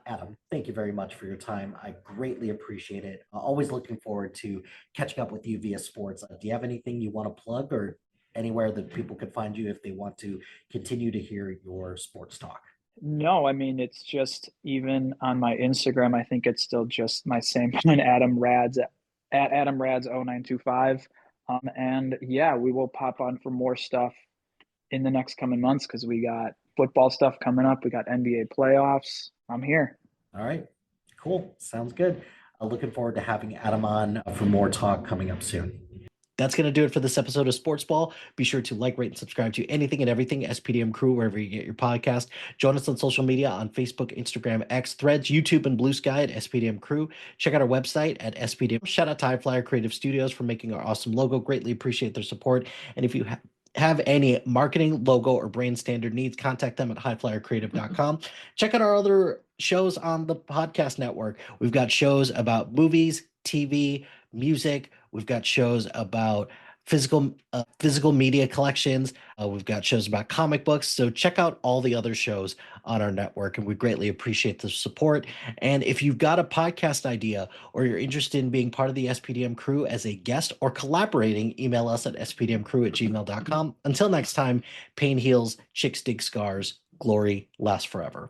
Adam, thank you very much for your time. I greatly appreciate it. Always looking forward to catching up with you via sports. Do you have anything you want to plug or anywhere that people could find you if they want to continue to hear your sports talk? No, I mean, it's just even on my Instagram, I think it's still just my same one, Adam Rads at Adam Rads 0925. And yeah, we will pop on for more stuff in the next coming months because we got football stuff coming up. We got NBA playoffs. I'm here. All right. Cool. Sounds good. Looking forward to having Adam on for more talk coming up soon. That's going to do it for this episode of Sportsball. Be sure to like, rate, and subscribe to anything and everything SPDM Crew, wherever you get your podcast. Join us on social media on Facebook, Instagram, X, Threads, YouTube, and Blue Sky at SPDM Crew. Check out our website at SPDM. Shout out to HiFlyer Creative Studios for making our awesome logo. Greatly appreciate their support. And if you have any marketing, logo, or brand standard needs, contact them at HiFlyerCreative.com. Check out our other shows on the podcast network. We've got shows about movies, TV, music. We've got shows about physical media collections. We've got shows about comic books. So check out all the other shows on our network, and we greatly appreciate the support. And if you've got a podcast idea or you're interested in being part of the SPDM crew as a guest or collaborating, email us at spdmcrew@gmail.com. Until next time, pain heals, chicks dig scars, glory lasts forever.